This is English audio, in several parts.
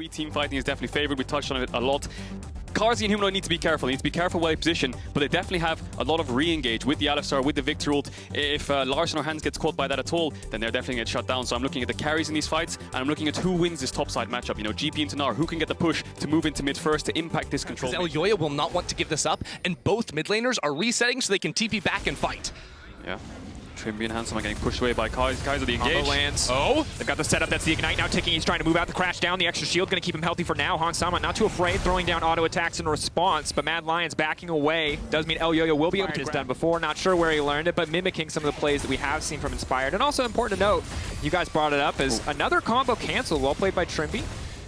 2v team fighting is definitely favored. We touched on it a lot. Carzzy and Humanoid need to be careful. They need to be careful while they position, but they definitely have a lot of re-engage with the Alistar, with the Victor ult. If Larssen or Hans gets caught by that at all, then they're definitely get shut down. So I'm looking at the carries in these fights, and I'm looking at who wins this topside matchup. You know, GP into Gnar, who can get the push to move into mid first to impact this control. Elyoya will not want to give this up, and both mid laners are resetting so they can TP back and fight. Yeah. Trymbi and Handsome are getting pushed away by Kaiser. The engage. Lands. Oh, they've got the setup. That's the Ignite now ticking. He's trying to move out the crash down. The extra shield going to keep him healthy for now. Hansama not too afraid, throwing down auto attacks in response, but Mad Lions backing away. Does mean Elyoya will be able to get this done before. Not sure where he learned it, but mimicking some of the plays that we have seen from Inspired. And also important to note, you guys brought it up, is another combo canceled. Well played by Trymbi.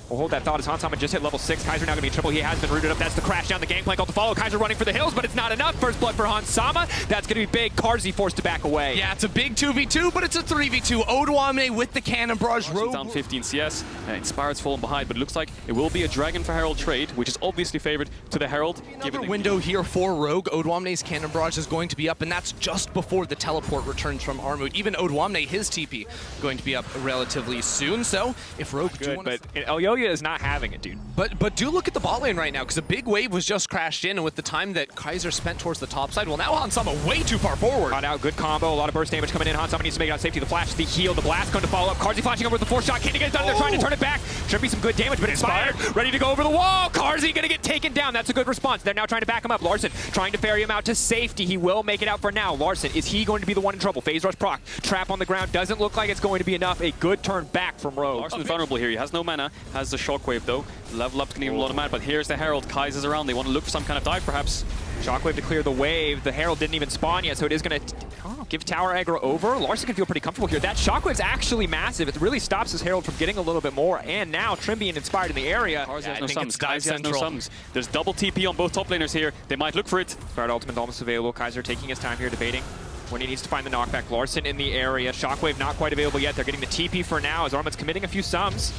We'll hold that thought as Hansama just hit level 6. Kaiser now going to be in trouble. He has been rooted up. That's the crash down the gangplank. All to follow. Kaiser running for the hills, but it's not enough. First blood for Hansama. That's going to be big. Carzzy forced to back away. Yeah, it's a big 2v2, but it's a 3v2. Odoamne with the cannon barrage. Down 15 CS. Inspired's fallen behind, but it looks like it will be a Dragon for Herald trade, which is obviously favored to the Herald. Another window here for Rogue. Odoamne's cannon barrage is going to be up, and that's just before the teleport returns from Armut. Even Odoamne, his TP, going to be up relatively soon. So if Rogue but Elyoya is not having it, dude. But do look at the bot lane right now, because a big wave was just crashed in, and with the time that Kaiser spent towards the top side, well, now Hansama way too far forward. Got out, good combo, a lot of burst damage coming in. Hansama needs to make it out safety. The flash, the heal, the blast going to follow up. Carzzy flashing over with the 4-shot. Can't get it done. They're trying to turn it back. Should be some good damage, but Inspired ready to go over the wall. Carzzy going to get taken down. That's a good response. They're now trying to back him up. Larssen trying to ferry him out to safety. He will make it out for now. Larssen, is he going to be the one in trouble? Phase rush proc. Trap on the ground. Doesn't look like it's going to be enough. A good turn back from Rogue. Larssen's vulnerable here. He has no mana. Has the shockwave though. Level up's going to give him a lot of mana, but here's the Herald. Kaiser's around. They want to look for some kind of dive, perhaps. Shockwave to clear the wave. The Herald didn't even spawn yet, so it is going to give tower aggro over. Larssen can feel pretty comfortable here. That Shockwave's actually massive. It really stops his Herald from getting a little bit more. And now Trymbi and Inspired in the area. Carzzy has no sums. Kaiser has no sums. There's double TP on both top laners here. They might look for it. Inspired ultimate almost available. Kaiser taking his time here, debating when he needs to find the knockback. Larssen in the area. Shockwave not quite available yet. They're getting the TP for now as Armut's committing a few sums.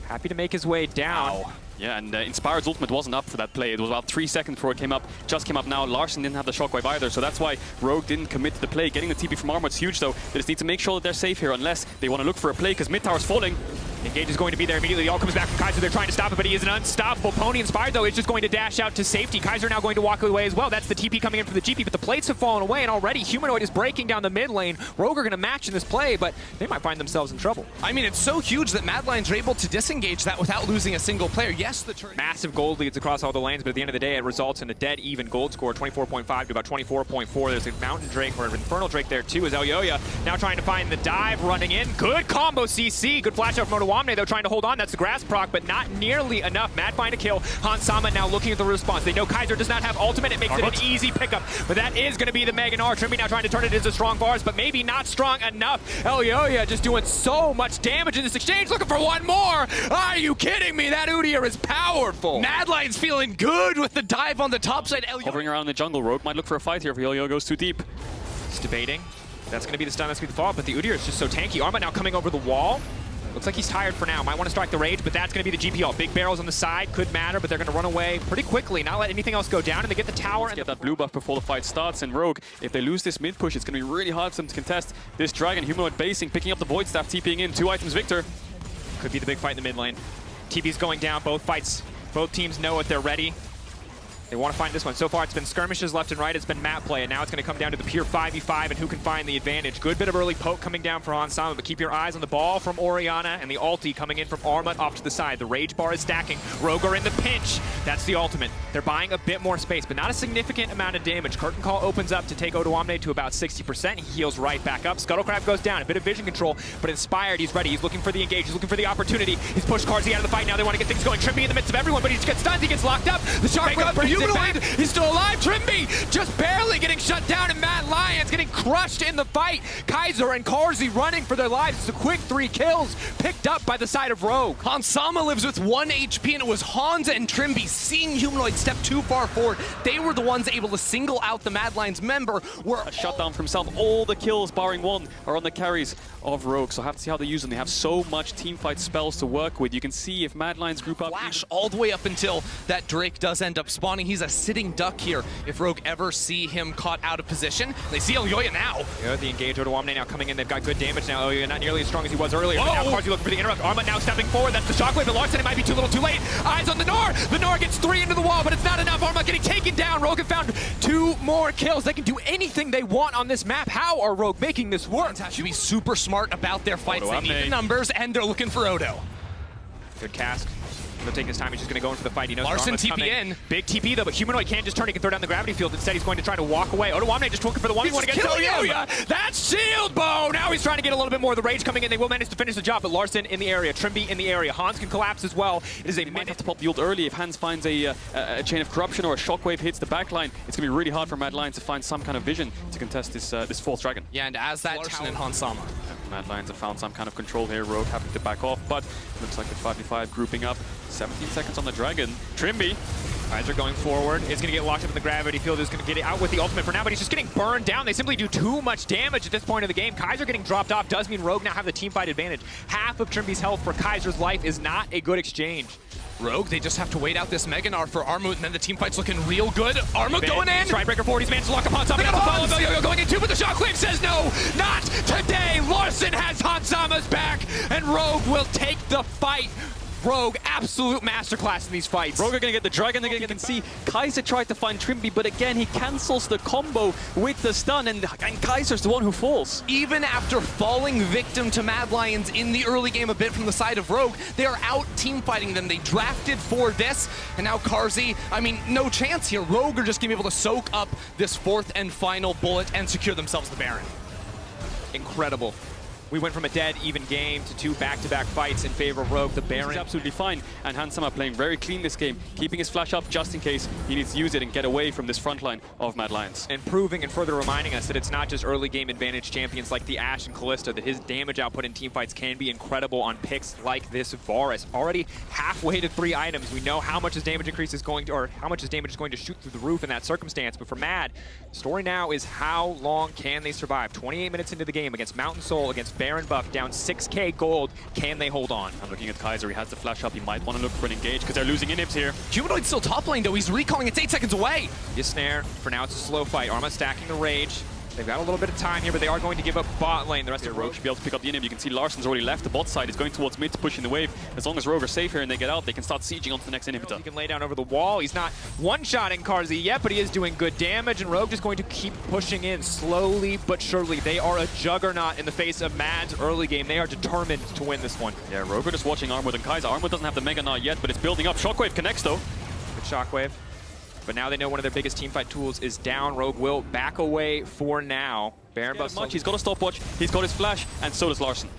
Happy to make his way down. Wow. Yeah, and Inspired's ultimate wasn't up for that play. It was about 3 seconds before it came up. Just came up now. Larssen didn't have the shockwave either, so that's why Rogue didn't commit to the play. Getting the TP from Armut's huge, though. They just need to make sure that they're safe here, unless they want to look for a play, because mid tower's falling. Engage is going to be there immediately. All comes back from Kaiser. They're trying to stop it, but he is an unstoppable pony. Inspired, though, is just going to dash out to safety. Kaiser now going to walk away as well. That's the TP coming in for the GP, but the plates have fallen away, and already Humanoid is breaking down the mid lane. Rogue are going to match in this play, but they might find themselves in trouble. I mean, it's so huge that Mad Lions are able to disengage that without losing a single player. Yes, the turn. Massive gold leads across all the lanes, but at the end of the day, it results in a dead even gold score, 24.5 to about 24.4. There's a Mountain Drake or an Infernal Drake there too, as Elyoya now trying to find the dive, running in. Good combo CC. Good flash out from odoamne, though, trying to hold on. That's the grass proc, but not nearly enough. Mad find a kill. Hansama now looking at the response. They know Kaiser does not have ultimate. It makes it an easy pickup, but that is going to be the Mega Gnar. Trymbi now trying to turn it into strong bars, but maybe not strong enough. Elyoya just doing so much damage in this exchange, looking for one more. Are you kidding me? That Udyr is powerful. Mad Lions feeling good with the dive on the top side. Hovering around in the jungle. Rogue might look for a fight here if Elyoya goes too deep. He's debating. That's going to be the stun, that's going to be the follow-up, but the Udyr is just so tanky. Armut now coming over the wall. Looks like he's tired for now. Might want to strike the rage, but that's going to be the GP ult. Big barrels on the side could matter, but they're going to run away pretty quickly, not let anything else go down, and they get the tower. Let's get that blue buff before the fight starts, and Rogue, if they lose this mid push, it's going to be really hard for them to contest this Dragon. Humanoid basing, picking up the Void Staff, TPing in. 2 items, Victor. Could be the big fight in the mid lane. TP's going down, both teams know it, they're ready. They want to find this one. So far, it's been skirmishes left and right. It's been map play, and now it's going to come down to the pure 5v5 and who can find the advantage. Good bit of early poke coming down for Hansama, but keep your eyes on the ball from Orianna and the ulti coming in from Armut off to the side. The rage bar is stacking. Rogue are in the pinch. That's the ultimate. They're buying a bit more space, but not a significant amount of damage. Curtain Call opens up to take odoamne to about 60%. He heals right back up. Scuttlecraft goes down. A bit of vision control, but Inspired, he's ready. He's looking for the engage. He's looking for the opportunity. He's pushed Carzzy out of the fight. Now they want to get things going. Trymbi in the midst of everyone, but he just gets stunned. He gets locked up. The shark brings it back. He's still alive. Trymbi just barely getting shut down, and Mad Lions getting crushed in the fight. Kaiser and Carzzy running for their lives. It's a quick 3 kills picked up by the side of Rogue. Hansama lives with 1 HP, and it was Hans and Trymbi seeing Humanoid step too far forward. They were the ones able to single out the Mad Lions member. A shutdown for himself. All the kills, barring one, are on the carries of Rogue, so have to see how they use them. They have so much teamfight spells to work with. You can see if Mad Lions group up. Flash all the way up until that Drake does end up spawning. he's a sitting duck here if Rogue ever see him caught out of position. They see Elyoya now. Yeah, the engage odoamne now coming in. They've got good damage now. Elyoya not nearly as strong as he was earlier. But now Carzzy looking for the interrupt. Armut now stepping forward. That's the shockwave. But Larssen, it might be too little too late. Eyes on the Nor. The Nor gets 3 into the wall, but it's not enough. Armut getting taken down. Rogue have found 2 more kills. They can do anything they want on this map. How are Rogue making this work? Have to be super smart about their fights. They need the numbers, and they're looking for Odo. Good cast. He'll take his time. He's just going to go in for the fight. He knows Larssen Armut's TP coming. in. Big TP though, but Humanoid can't just turn. He can throw down the gravity field. Instead, he's going to try to walk away. Odoamne just looking for the 1v1 against Elyoya. That's shield bow. Now he's trying to get a little bit more of the rage coming in. They will manage to finish the job, but Larssen in the area, Trymbi in the area. Hans can collapse as well. It is a Might have to pop the ult early. If Hans finds a chain of corruption or a shockwave hits the backline, it's going to be really hard for Mad Lions to find some kind of vision to contest this false dragon. Yeah, and as that Larssen and Hansama. Mad Lions have found some kind of control here. Rogue having to back off, but looks like the 5v5 grouping up. 17 seconds on the dragon. Trymbi. Kaiser going forward. Is going to get locked up in the gravity field. Is going to get it out with the ultimate for now, but he's just getting burned down. They simply do too much damage at this point of the game. Kaiser getting dropped off does mean Rogue now have the team fight advantage. Half of Trymbi's health for Kaiser's life is not a good exchange. Rogue, they just have to wait out this Mega Gnar for Armut, and then the team fight's looking real good. Armut going in! Stridebreaker 40, he's managed to lock up Hansama. That's the follow. Elyoya going in too, but the Shockwave says no! Not today! Larssen has Hansama's back, and Rogue will take the fight. Rogue, absolute masterclass in these fights. Rogue are going to get the dragon. They're going to get see. Kaiser tried to find Trymbi, but again, he cancels the combo with the stun, and Kaiser's the one who falls. Even after falling victim to Mad Lions in the early game a bit from the side of Rogue, they are out team fighting them. They drafted for this, and now Carzzy, I mean, no chance here. Rogue are just going to be able to soak up this 4th and final bullet and secure themselves the Baron. Incredible. We went from a dead, even game to 2 back-to-back fights in favor of Rogue. The Baron is absolutely fine, and Hansama playing very clean this game, keeping his flash up just in case he needs to use it and get away from this front line of Mad Lions. And proving and further reminding us that it's not just early game advantage champions like the Ashe and Kalista, that his damage output in teamfights can be incredible on picks like this Varus. Already halfway to 3 items. We know how much his damage increase is going to, or how much his damage is going to shoot through the roof in that circumstance, but for Mad, the story now is how long can they survive? 28 minutes into the game against Mountain Soul, against Baron Buff, down 6k gold. Can they hold on? I'm looking at Kaiser. He has the flash up. He might want to look for an engage because they're losing inhibs here. Humanoid's still top lane though. He's recalling. It's 8 seconds away. The snare. For now, it's a slow fight. Armut stacking the rage. They've got a little bit of time here, but they are going to give up bot lane. The rest of Rogue should be able to pick up the inhib. You can see Larssen's already left the bot side. He's going towards mid, pushing the wave. As long as Rogue are safe here and they get out, they can start sieging onto the next inhibitor. He can lay down over the wall. He's not one-shotting Carzzy yet, but he is doing good damage, and Rogue is going to keep pushing in slowly but surely. They are a juggernaut in the face of Mad's early game. They are determined to win this one. Yeah, Rogue are just watching Armut and Kaiser. Armut doesn't have the Mega Gnar yet, but it's building up. Shockwave connects though. Good Shockwave. But now they know one of their biggest teamfight tools is down. Rogue will back away for now. Baron Buff. He's got a stopwatch, he's got his flash, and so does Larssen.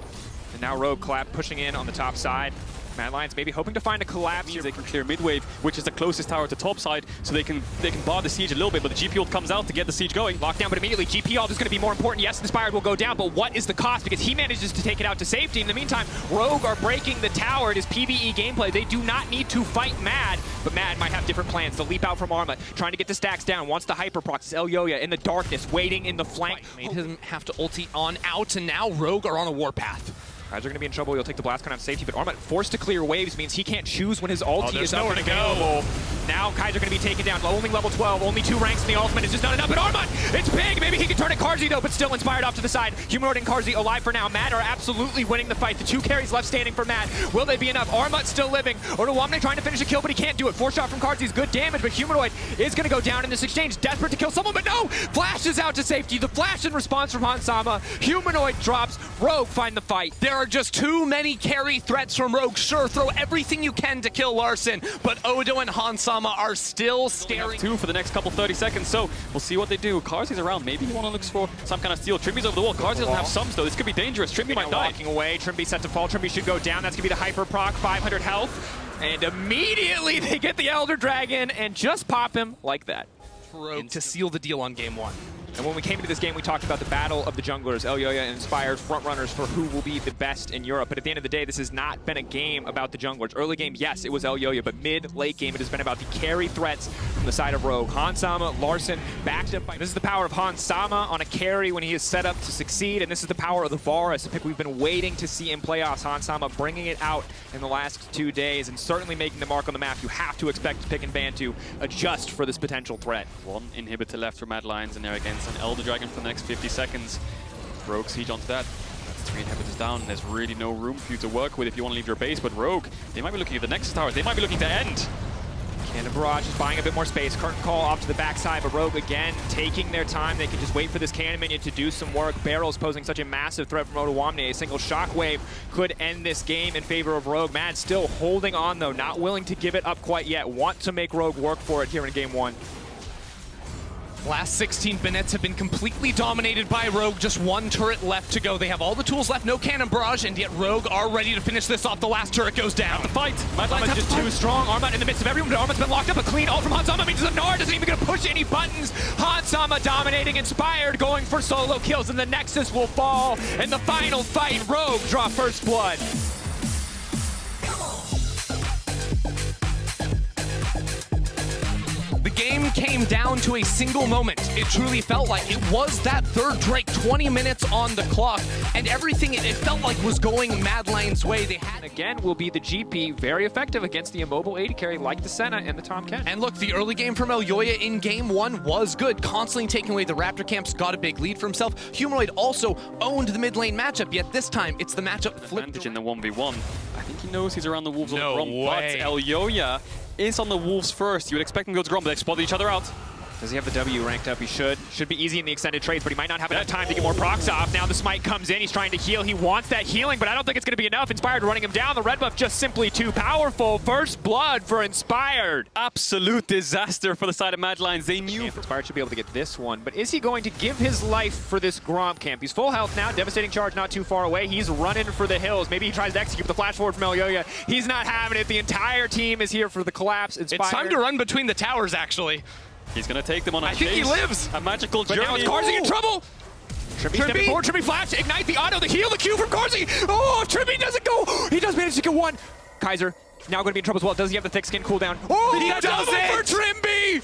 And now Rogue pushing in on the top side. Mad Lions maybe hoping to find a collapse here. They can clear mid-wave, which is the closest tower to top side, so they can bar the siege a little bit, but the GP ult comes out to get the siege going. Lockdown, but immediately GP ult is going to be more important. Yes, Inspired will go down, but what is the cost? Because he manages to take it out to safety. In the meantime, Rogue are breaking the tower. It is PvE gameplay. They do not need to fight Mad, but Mad might have different plans. The leap out from Armut, trying to get the stacks down, wants the hyper proc. It's Elyoya in the darkness, waiting in the flank. Made him have to ulti on out, and now Rogue are on a warpath. Kaiser are going to be in trouble. He'll take the blast cone out of safety, but Armut forced to clear waves means he can't choose when his ulti is nowhere up and to go. available. Now Kaiser going to be taken down. Only level 12, only 2 ranks in the ultimate. It's just not enough. But Armut, it's big. Maybe he can turn it Carzzy though, but still Inspired off to the side. Humanoid and Carzzy alive for now. Mad are absolutely winning the fight. The 2 carries left standing for Mad. Will they be enough? Armut still living. odoamne trying to finish a kill, but he can't do it. 4 shot from Carzzy is good damage, but Humanoid is going to go down in this exchange. Desperate to kill someone, but no! Flashes out to safety. The flash in response from Hansama. Humanoid drops. Rogue find the fight. There are just too many carry threats from Rogue. Sure, throw everything you can to kill Larssen, but Odo and Hansama are still staring. 2 for the next couple 30 seconds, so we'll see what they do. Carzzy's around. Maybe he want to look for some kind of steal. Trymbi's over the wall. Carzzy doesn't have sums though. This could be dangerous. Trymbi might die. Walking away. Trymbi set to fall. Trymbi should go down. That's going to be the hyper proc. 500 health. And immediately they get the Elder Dragon and just pop him like that. Rogue to seal the deal on game 1. And when we came into this game, we talked about the battle of the junglers, Elyoya and Inspired frontrunners for who will be the best in Europe. But at the end of the day, this has not been a game about the junglers. Early game, yes, it was Elyoya, but mid-late game, it has been about the carry threats from the side of Rogue. Hansama, Larssen, backed up by... This is the power of Hansama on a carry when he is set up to succeed, and this is the power of the Varus, a pick we've been waiting to see in playoffs. Hansama bringing it out in the last 2 days and certainly making the mark on the map. You have to expect Pick and Ban to adjust for this potential threat. One inhibitor left for Mad Lions in there against an Elder Dragon for the next 50 seconds. Rogue siege onto that. That's 3 inhibitors down. There's really no room for you to work with if you want to leave your base. But Rogue, they might be looking at the next tower. They might be looking to end. Cannon Barrage is buying a bit more space. Curtain Call off to the backside, but Rogue again taking their time. They can just wait for this cannon minion to do some work. Barrel's posing such a massive threat from odoamne. A single shockwave could end this game in favor of Rogue. Mad still holding on though, not willing to give it up quite yet. Want to make Rogue work for it here in game 1. Last 16 minutes have been completely dominated by Rogue. Just 1 turret left to go. They have all the tools left, no cannon barrage, and yet Rogue are ready to finish this off. The last turret goes down. The fight. Mad Lions Armut just too strong. Armut in the midst of everyone, but Armut's been locked up. A clean ult from Hansama means the Nard isn't even going to push any buttons. Hansama dominating, Inspired, going for solo kills, and the Nexus will fall. In the final fight, Rogue draw first blood. The game came down to a single moment. It truly felt like it was that third Drake, 20 minutes on the clock, and everything it felt like was going Mad Lions' way. They had again will be the GP, very effective against the immobile AD carry like the Senna and the Tom Ken. And look, the early game from Elyoya in game 1 was good, constantly taking away the Raptor camps, got a big lead for himself. Humanoid also owned the mid lane matchup, yet this time it's the matchup flipped advantage in the 1v1. I think he knows he's around the Wolves No on the way. but Elyoya is on the Wolves first. You would expect him to go to Grom, but they spotted each other out. Does he have the W ranked up? He should. Should be easy in the extended trades, but he might not have enough time to get more procs off. Now the smite comes in. He's trying to heal. He wants that healing, but I don't think it's going to be enough. Inspired running him down. The red buff just simply too powerful. First blood for Inspired. Absolute disaster for the side of Mad Lions. They knew. Inspired should be able to get this one, but is he going to give his life for this Gromp camp? He's full health now. Devastating charge not too far away. He's running for the hills. Maybe he tries to execute the flash forward from Elyoya. He's not having it. The entire team is here for the collapse. Inspired. It's time to run between the towers, actually. He's going to take them on a I think he lives. A magical But journey. now it's Carzzy in trouble. Trymbi stepping forward. Trymbi flash, ignite the auto, the heal, the Q from Carzzy. Oh, Trymbi doesn't go. He does manage to get one. Kaiser now going to be in trouble as well. Does he have the thick skin cooldown? Oh, he does it for Trymbi.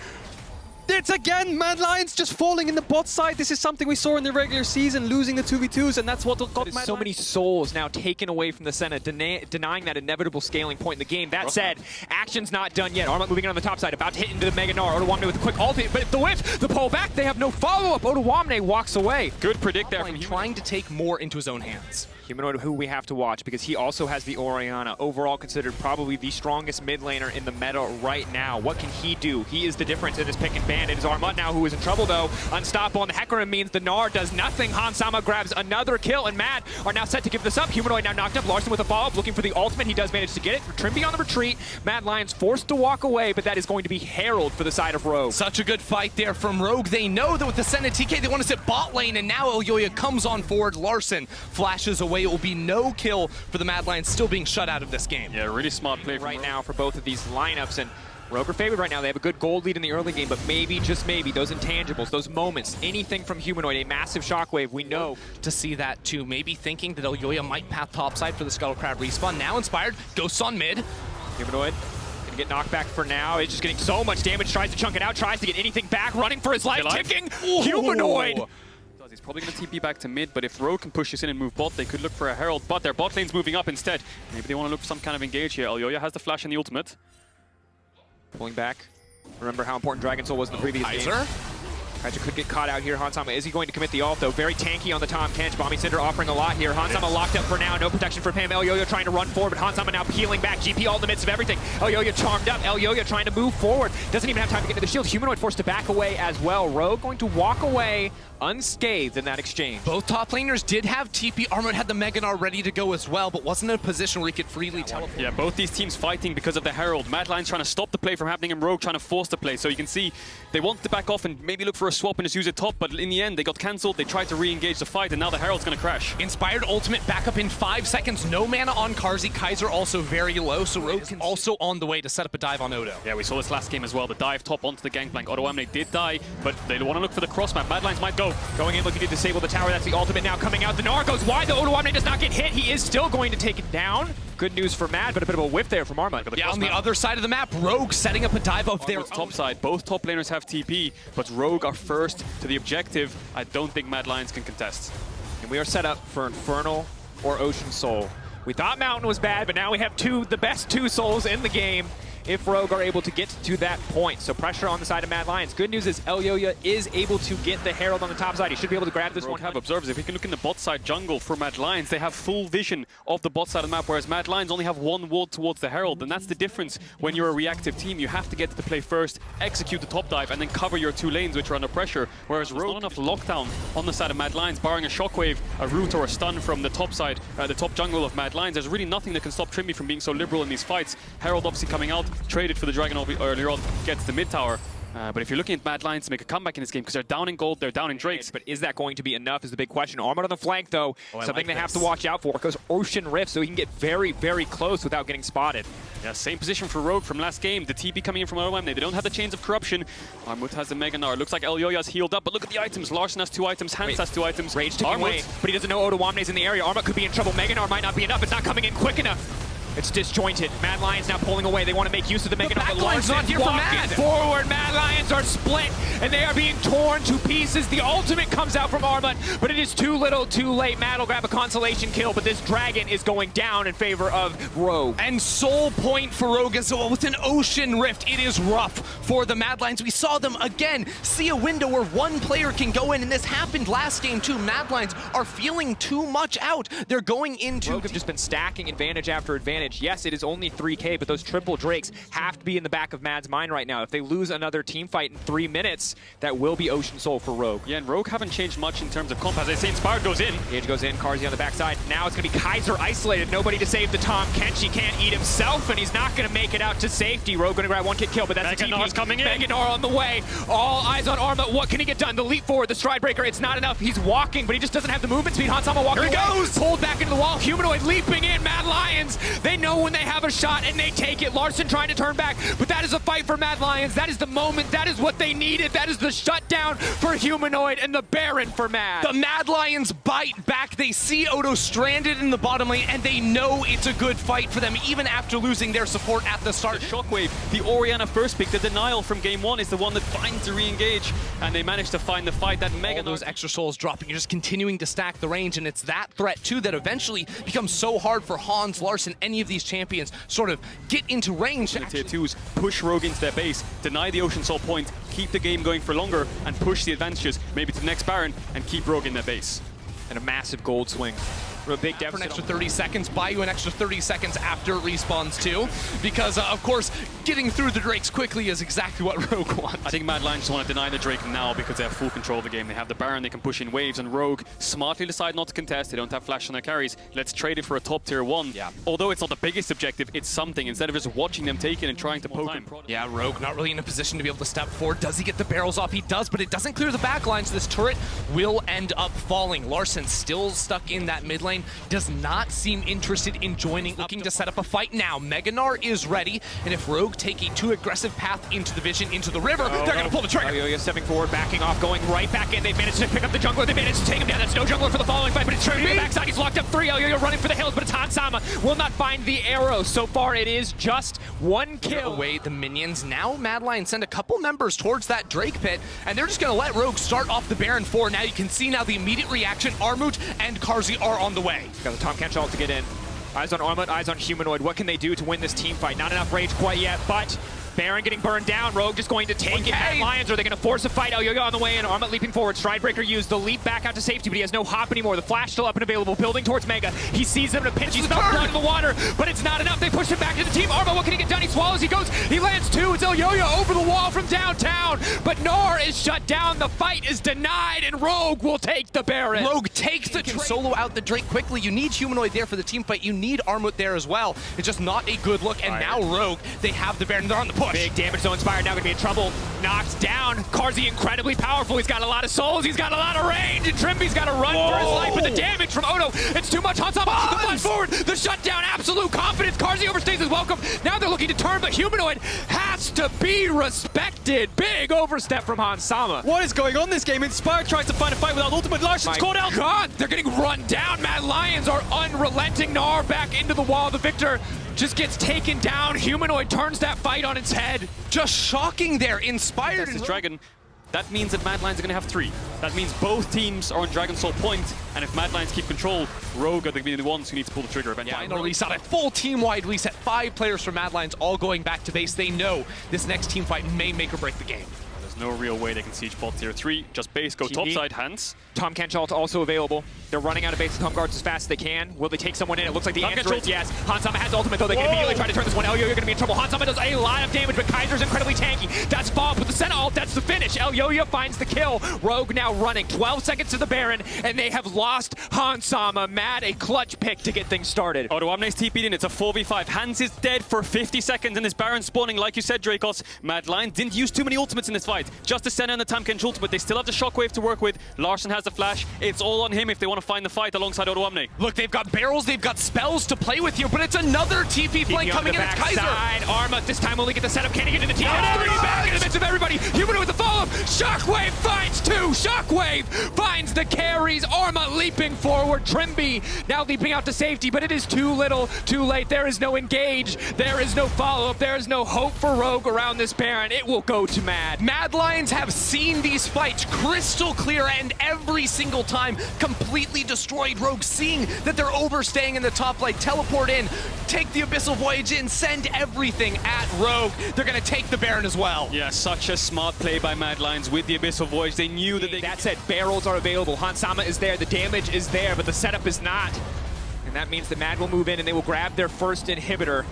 It's again Mad Lions just falling in the bot side. This is something we saw in the regular season, losing the 2v2s, and that's what got Mad So Lions. many souls now taken away from the Senna, denying that inevitable scaling point in the game. That said, action's not done yet. Armut moving in on the top side, about to hit into the Mega Gnar. odoamne with a quick ult, but the whiff, the pull back, they have no follow-up. odoamne walks away. Good predict there from Humanoid Humanoid. trying to take more into his own hands. Humanoid, who we have to watch because he also has the Orianna, overall considered probably the strongest mid laner in the meta right now. What can he do? He is the difference in this pick and ban. It is Armut now who is in trouble though. Unstoppable, and the Hecarim means the Gnar does nothing. Hansama grabs another kill, and Mad are now set to give this up. Humanoid now knocked up. Larssen with a follow-up, looking for the ultimate. He does manage to get it. Trymbi on the retreat. Mad Lions forced to walk away, but that is going to be Herald for the side of Rogue. Such a good fight there from Rogue. They know that with the Senna TK, they want to sit bot lane, and now Elyoya comes on forward. Larssen flashes away. It will be no kill for the Mad Lions, still being shut out of this game. Yeah, really smart play right from now for both of these lineups, and Rogue are favored right now. They have a good gold lead in the early game, but maybe, just maybe, those intangibles, those moments, anything from Humanoid, a massive shockwave, we know. To see that too, maybe thinking that Elyoya might path topside for the Scuttlecrab respawn. Now Inspired, Ghosts on mid. Humanoid gonna get knocked back for now. He's just getting so much damage, tries to chunk it out, tries to get anything back, running for his life, ticking. Humanoid! He's probably going to TP back to mid, but if Rogue can push this in and move bot, they could look for a Herald, but their bot lane's moving up instead. Maybe they want to look for some kind of engage here. Elyoya has the flash and the ultimate. Pulling back. Remember how important Dragon Soul was in the previous game. Kaiser could get caught out here. Hansama, is he going to commit the ult though? Very tanky on the Tom Kench. Bomby Cinder offering a lot here. Hansama locked up for now. No protection for Pam. Elyoya trying to run forward, but Hansama now peeling back. GP all in the midst of everything. Elyoya charmed up. Elyoya trying to move forward. Doesn't even have time to get to the shield. Humanoid forced to back away as well. Rogue going to walk away unscathed in that exchange. Both top laners did have TP. Armut had the Mega Gnar ready to go as well, but wasn't in a position where he could freely teleport. Yeah, both these teams fighting because of the Herald. Mad Lions trying to stop the play from happening and Rogue trying to force the play. So you can see they want to back off and maybe look for for a swap and just use it top, but in the end, they got cancelled. They tried to re-engage the fight, and now the Herald's going to crash. Inspired ultimate back up in 5 seconds. No mana on Carzzy. Kaiser also very low, so Rogue is also on the way to set up a dive on Odo. Yeah, we saw this last game as well. The dive top onto the gangplank. Odoamne did die, but they want to look for the cross map. Mad Lions might go. Going in, looking to disable the tower. That's the ultimate now coming out. The Gnar goes wide. The odoamne does not get hit. He is still going to take it down. Good news for Mad, but a bit of a whiff there from Armut. Yeah, on the other side of the map, Rogue setting up a dive of their top side. Both top laners have TP, but Rogue are first to the objective. I don't think Mad Lions can contest. And we are set up for Infernal or Ocean Soul. We thought Mountain was bad, but now we have the best two souls in the game if Rogue are able to get to that point. So pressure on the side of Mad Lions. Good news is Elyoya is able to get the Herald on the top side. He should be able to grab this Rogue one. Have observers. If you can look in the bot side jungle for Mad Lions, they have full vision of the bot side of the map, whereas Mad Lions only have one ward towards the Herald, and that's the difference when you're a reactive team. You have to get to the play first, execute the top dive, and then cover your two lanes, which are under pressure, whereas Rogue not enough lockdown on the side of Mad Lions, barring a shockwave, a root, or a stun from the top side, the top jungle of Mad Lions. There's really nothing that can stop Trymbi from being so liberal in these fights. Herald obviously coming out, traded for the Dragon earlier on, gets the mid tower. But if you're looking at Mad Lions to make a comeback in this game, because they're down in gold, they're down in Drakes. But is that going to be enough is the big question. Armut on the flank, though, something they have to watch out for. It goes Ocean Rift, so he can get very, very close without getting spotted. Yeah, same position for Rogue from last game. The TP coming in from odoamne. They don't have the Chains of Corruption. Armut has the Mega Gnar. Looks like Elyoya's healed up, but look at the items. Larssen has 2 items, Hans has 2 items. Rage taking away, but he doesn't know odoamne's in the area. Armut could be in trouble. Mega Gnar might not be enough. It's not coming in quick enough. It's disjointed. Mad Lions now pulling away. They want to make use of the Mega Gnar. Mad Lions not here for Mad. Forward. Mad Lions are split, and they are being torn to pieces. The ultimate comes out from Armut, but it is too little, too late. Mad will grab a consolation kill, but this dragon is going down in favor of Rogue. And soul point for Rogue as well with an Ocean Rift. It is rough for the Mad Lions. We saw them again see a window where one player can go in, and this happened last game too. Mad Lions are feeling too much out. They're going into... Rogue have just been stacking advantage after advantage. Yes, it is only 3K, but those triple Drakes have to be in the back of Mad's mind right now. If they lose another team fight in 3 minutes, that will be Ocean Soul for Rogue. Yeah, and Rogue haven't changed much in terms of comp. As I say, Inspired goes in. Gage goes in, Carzzy on the backside. Now it's going to be Kaiser isolated. Nobody to save the Tom Kenshi. Can't eat himself, and he's not going to make it out to safety. Rogue going to grab 1 kick kill, but that's Mega Gnar's coming in. Mega Gnar on the way. All eyes on Armut. What can he get done? The leap forward, the stride breaker. It's not enough. He's walking, but he just doesn't have the movement speed. Hansama walking Here he away. goes! Pulled back into the wall. Humanoid leaping in. Mad Lions. They know when they have a shot, and they take it. Larssen trying to turn back, but that is a fight for Mad Lions. That is the moment. That is what they needed. That is the shutdown for Humanoid and the Baron for Mad. The Mad Lions bite back. They see Odo stranded in the bottom lane, and they know it's a good fight for them, even after losing their support at the start. The Shockwave, the Orianna first pick, the denial from game 1 is the one that finds the re-engage, and they managed to find the fight. That Mega All those extra souls dropping. You're just continuing to stack the range, and it's that threat, too, that eventually becomes so hard for Hans, Larssen, any of these champions sort of get into range. Tier 2s push Rogue into their base, deny the Ocean Soul point, keep the game going for longer, and push the advantages maybe to the next Baron and keep Rogue in their base. And a massive gold swing. For a big For an deficit. extra 30 seconds, buy you an extra 30 seconds after it respawns too, because of course, getting through the Drakes quickly is exactly what Rogue wants. I think Mad Lions just want to deny the Drake now because they have full control of the game. They have the Baron, they can push in waves, and Rogue smartly decide not to contest. They don't have flash on their carries. Let's trade it for a top tier 1. Yeah. Although it's not the biggest objective, it's something. Instead of just watching them take it and trying to poke them. Yeah, Rogue not really in a position to be able to step forward. Does he get the barrels off? He does, but it doesn't clear the back line, so this turret will end up falling. Larssen still stuck in that mid lane, does not seem interested in joining, looking to set up a fight now. Mega Gnar is ready, and if Rogue take a too aggressive path into the vision, into the river, they're going to pull the trigger. Elyoya stepping forward, backing off, going right back in. They've managed to pick up the jungler. They managed to take him down. That's no jungler for the following fight, but it's Trymbi on the backside. He's locked up 3. Elyoya running for the hills, but it's Hansama. Will not find the arrow. So far, it is just 1 kill. Away the minions. Now Mad Lions send a couple members towards that Drake pit, and they're just going to let Rogue start off the Baron 4. Now you can see now the immediate reaction. Armut and Carzzy are on the way. Got the Tom Kenshi ult to get in. Eyes on Armut, eyes on Humanoid. What can they do to win this team fight? Not enough rage quite yet, but Baron getting burned down. Rogue just going to take it. Mad Lions, are they going to force a fight? Elyoya on the way in. Armut leaping forward. Stridebreaker used the leap back out to safety, but he has no hop anymore. The flash still up and available. Building towards Mega. He sees them in a pinch. He's about blood in the water, but it's not enough. They push him back to the team. Armut, what can he get done? He swallows. He goes. He lands 2. It's Elyoya over the wall from downtown, but Gnar is shut down. The fight is denied, and Rogue will take the Baron. Rogue takes the solo out the Drake quickly. You need Humanoid there for the team fight. You need Armut there as well. It's just not a good look, and now Rogue, they have the Baron. They're on the push. push. Big damage zone Inspired now going to be in trouble. Knocked down. Carzzy incredibly powerful. He's got a lot of souls. He's got a lot of range. And Trymbi's got to run for his life. But the damage from Odo, it's too much. Hansama, the flash forward, the shutdown, absolute confidence. Carzzy overstays his welcome. Now they're looking to turn, but Humanoid has to be respected. Big overstep from Hansama. What is going on this game? Inspired tries to find a fight without ultimate. Larssen's caught out. God, they're getting run down. Mad Lions are unrelenting. Gnar back into the wall. The Victor just gets taken down. Humanoid turns that fight on its head. Just shocking there. Inspired. This is Dragon. That means that Mad Lions are going to have 3. That means both teams are on Dragon Soul point, and if Mad Lions keep control, Rogue are going to be the ones who need to pull the trigger eventually. Final reset, a full team-wide reset. 5 players from Mad Lions all going back to base. They know this next team fight may make or break the game. There's no real way they can siege bot tier 3. Just base, go TV. topside, hands. Tom Kenchalt also available. They're running out of base and home guards as fast as they can. Will they take someone in? It looks like the answer is yes. Hansama has ultimate, though. They can immediately try to turn this one. Elyoya going to be in trouble. Hansama does a lot of damage, but Kaiser's incredibly tanky. That's Bob with the Senna ult. That's the finish. Elyoya finds the kill. Rogue now running. 12 seconds to the Baron, and they have lost Hansama. Mad, a clutch pick to get things started. Odoamne's TP'd in. It's a 4v5. Hans is dead for 50 seconds, and his Baron spawning, like you said, Drakos. Mad Lions didn't use too many ultimates in this fight. Just the Senna and the Tamkench ultimate. They still have the Shockwave to work with. Larssen has the flash. It's all on him if they want to find the fight alongside Odoamne. Look, they've got barrels, they've got spells to play with here, but it's another TP flank coming in. It's Kaiser. Armut this time only get the setup. Can he get into the TP? Back in the midst of everybody. Humanoid with the follow-up. Shockwave finds 2. Shockwave finds the carries. Armut leaping forward. Trymbi now leaping out to safety, but it is too little, too late. There is no engage. There is no follow-up. There is no hope for Rogue around this Baron. It will go to Mad. Mad Lions have seen these fights crystal clear, and every single time completely destroyed. Rogue seeing that they're overstaying in the top lane, teleport in, take the Abyssal Voyage in, send everything at Rogue. They're going to take the Baron as well. Yeah, such a smart play by Mad Lions with the Abyssal Voyage. They knew that they... That said, barrels are available. Hansama is there, the damage is there, but the setup is not. And that means that Mad will move in and they will grab their first inhibitor.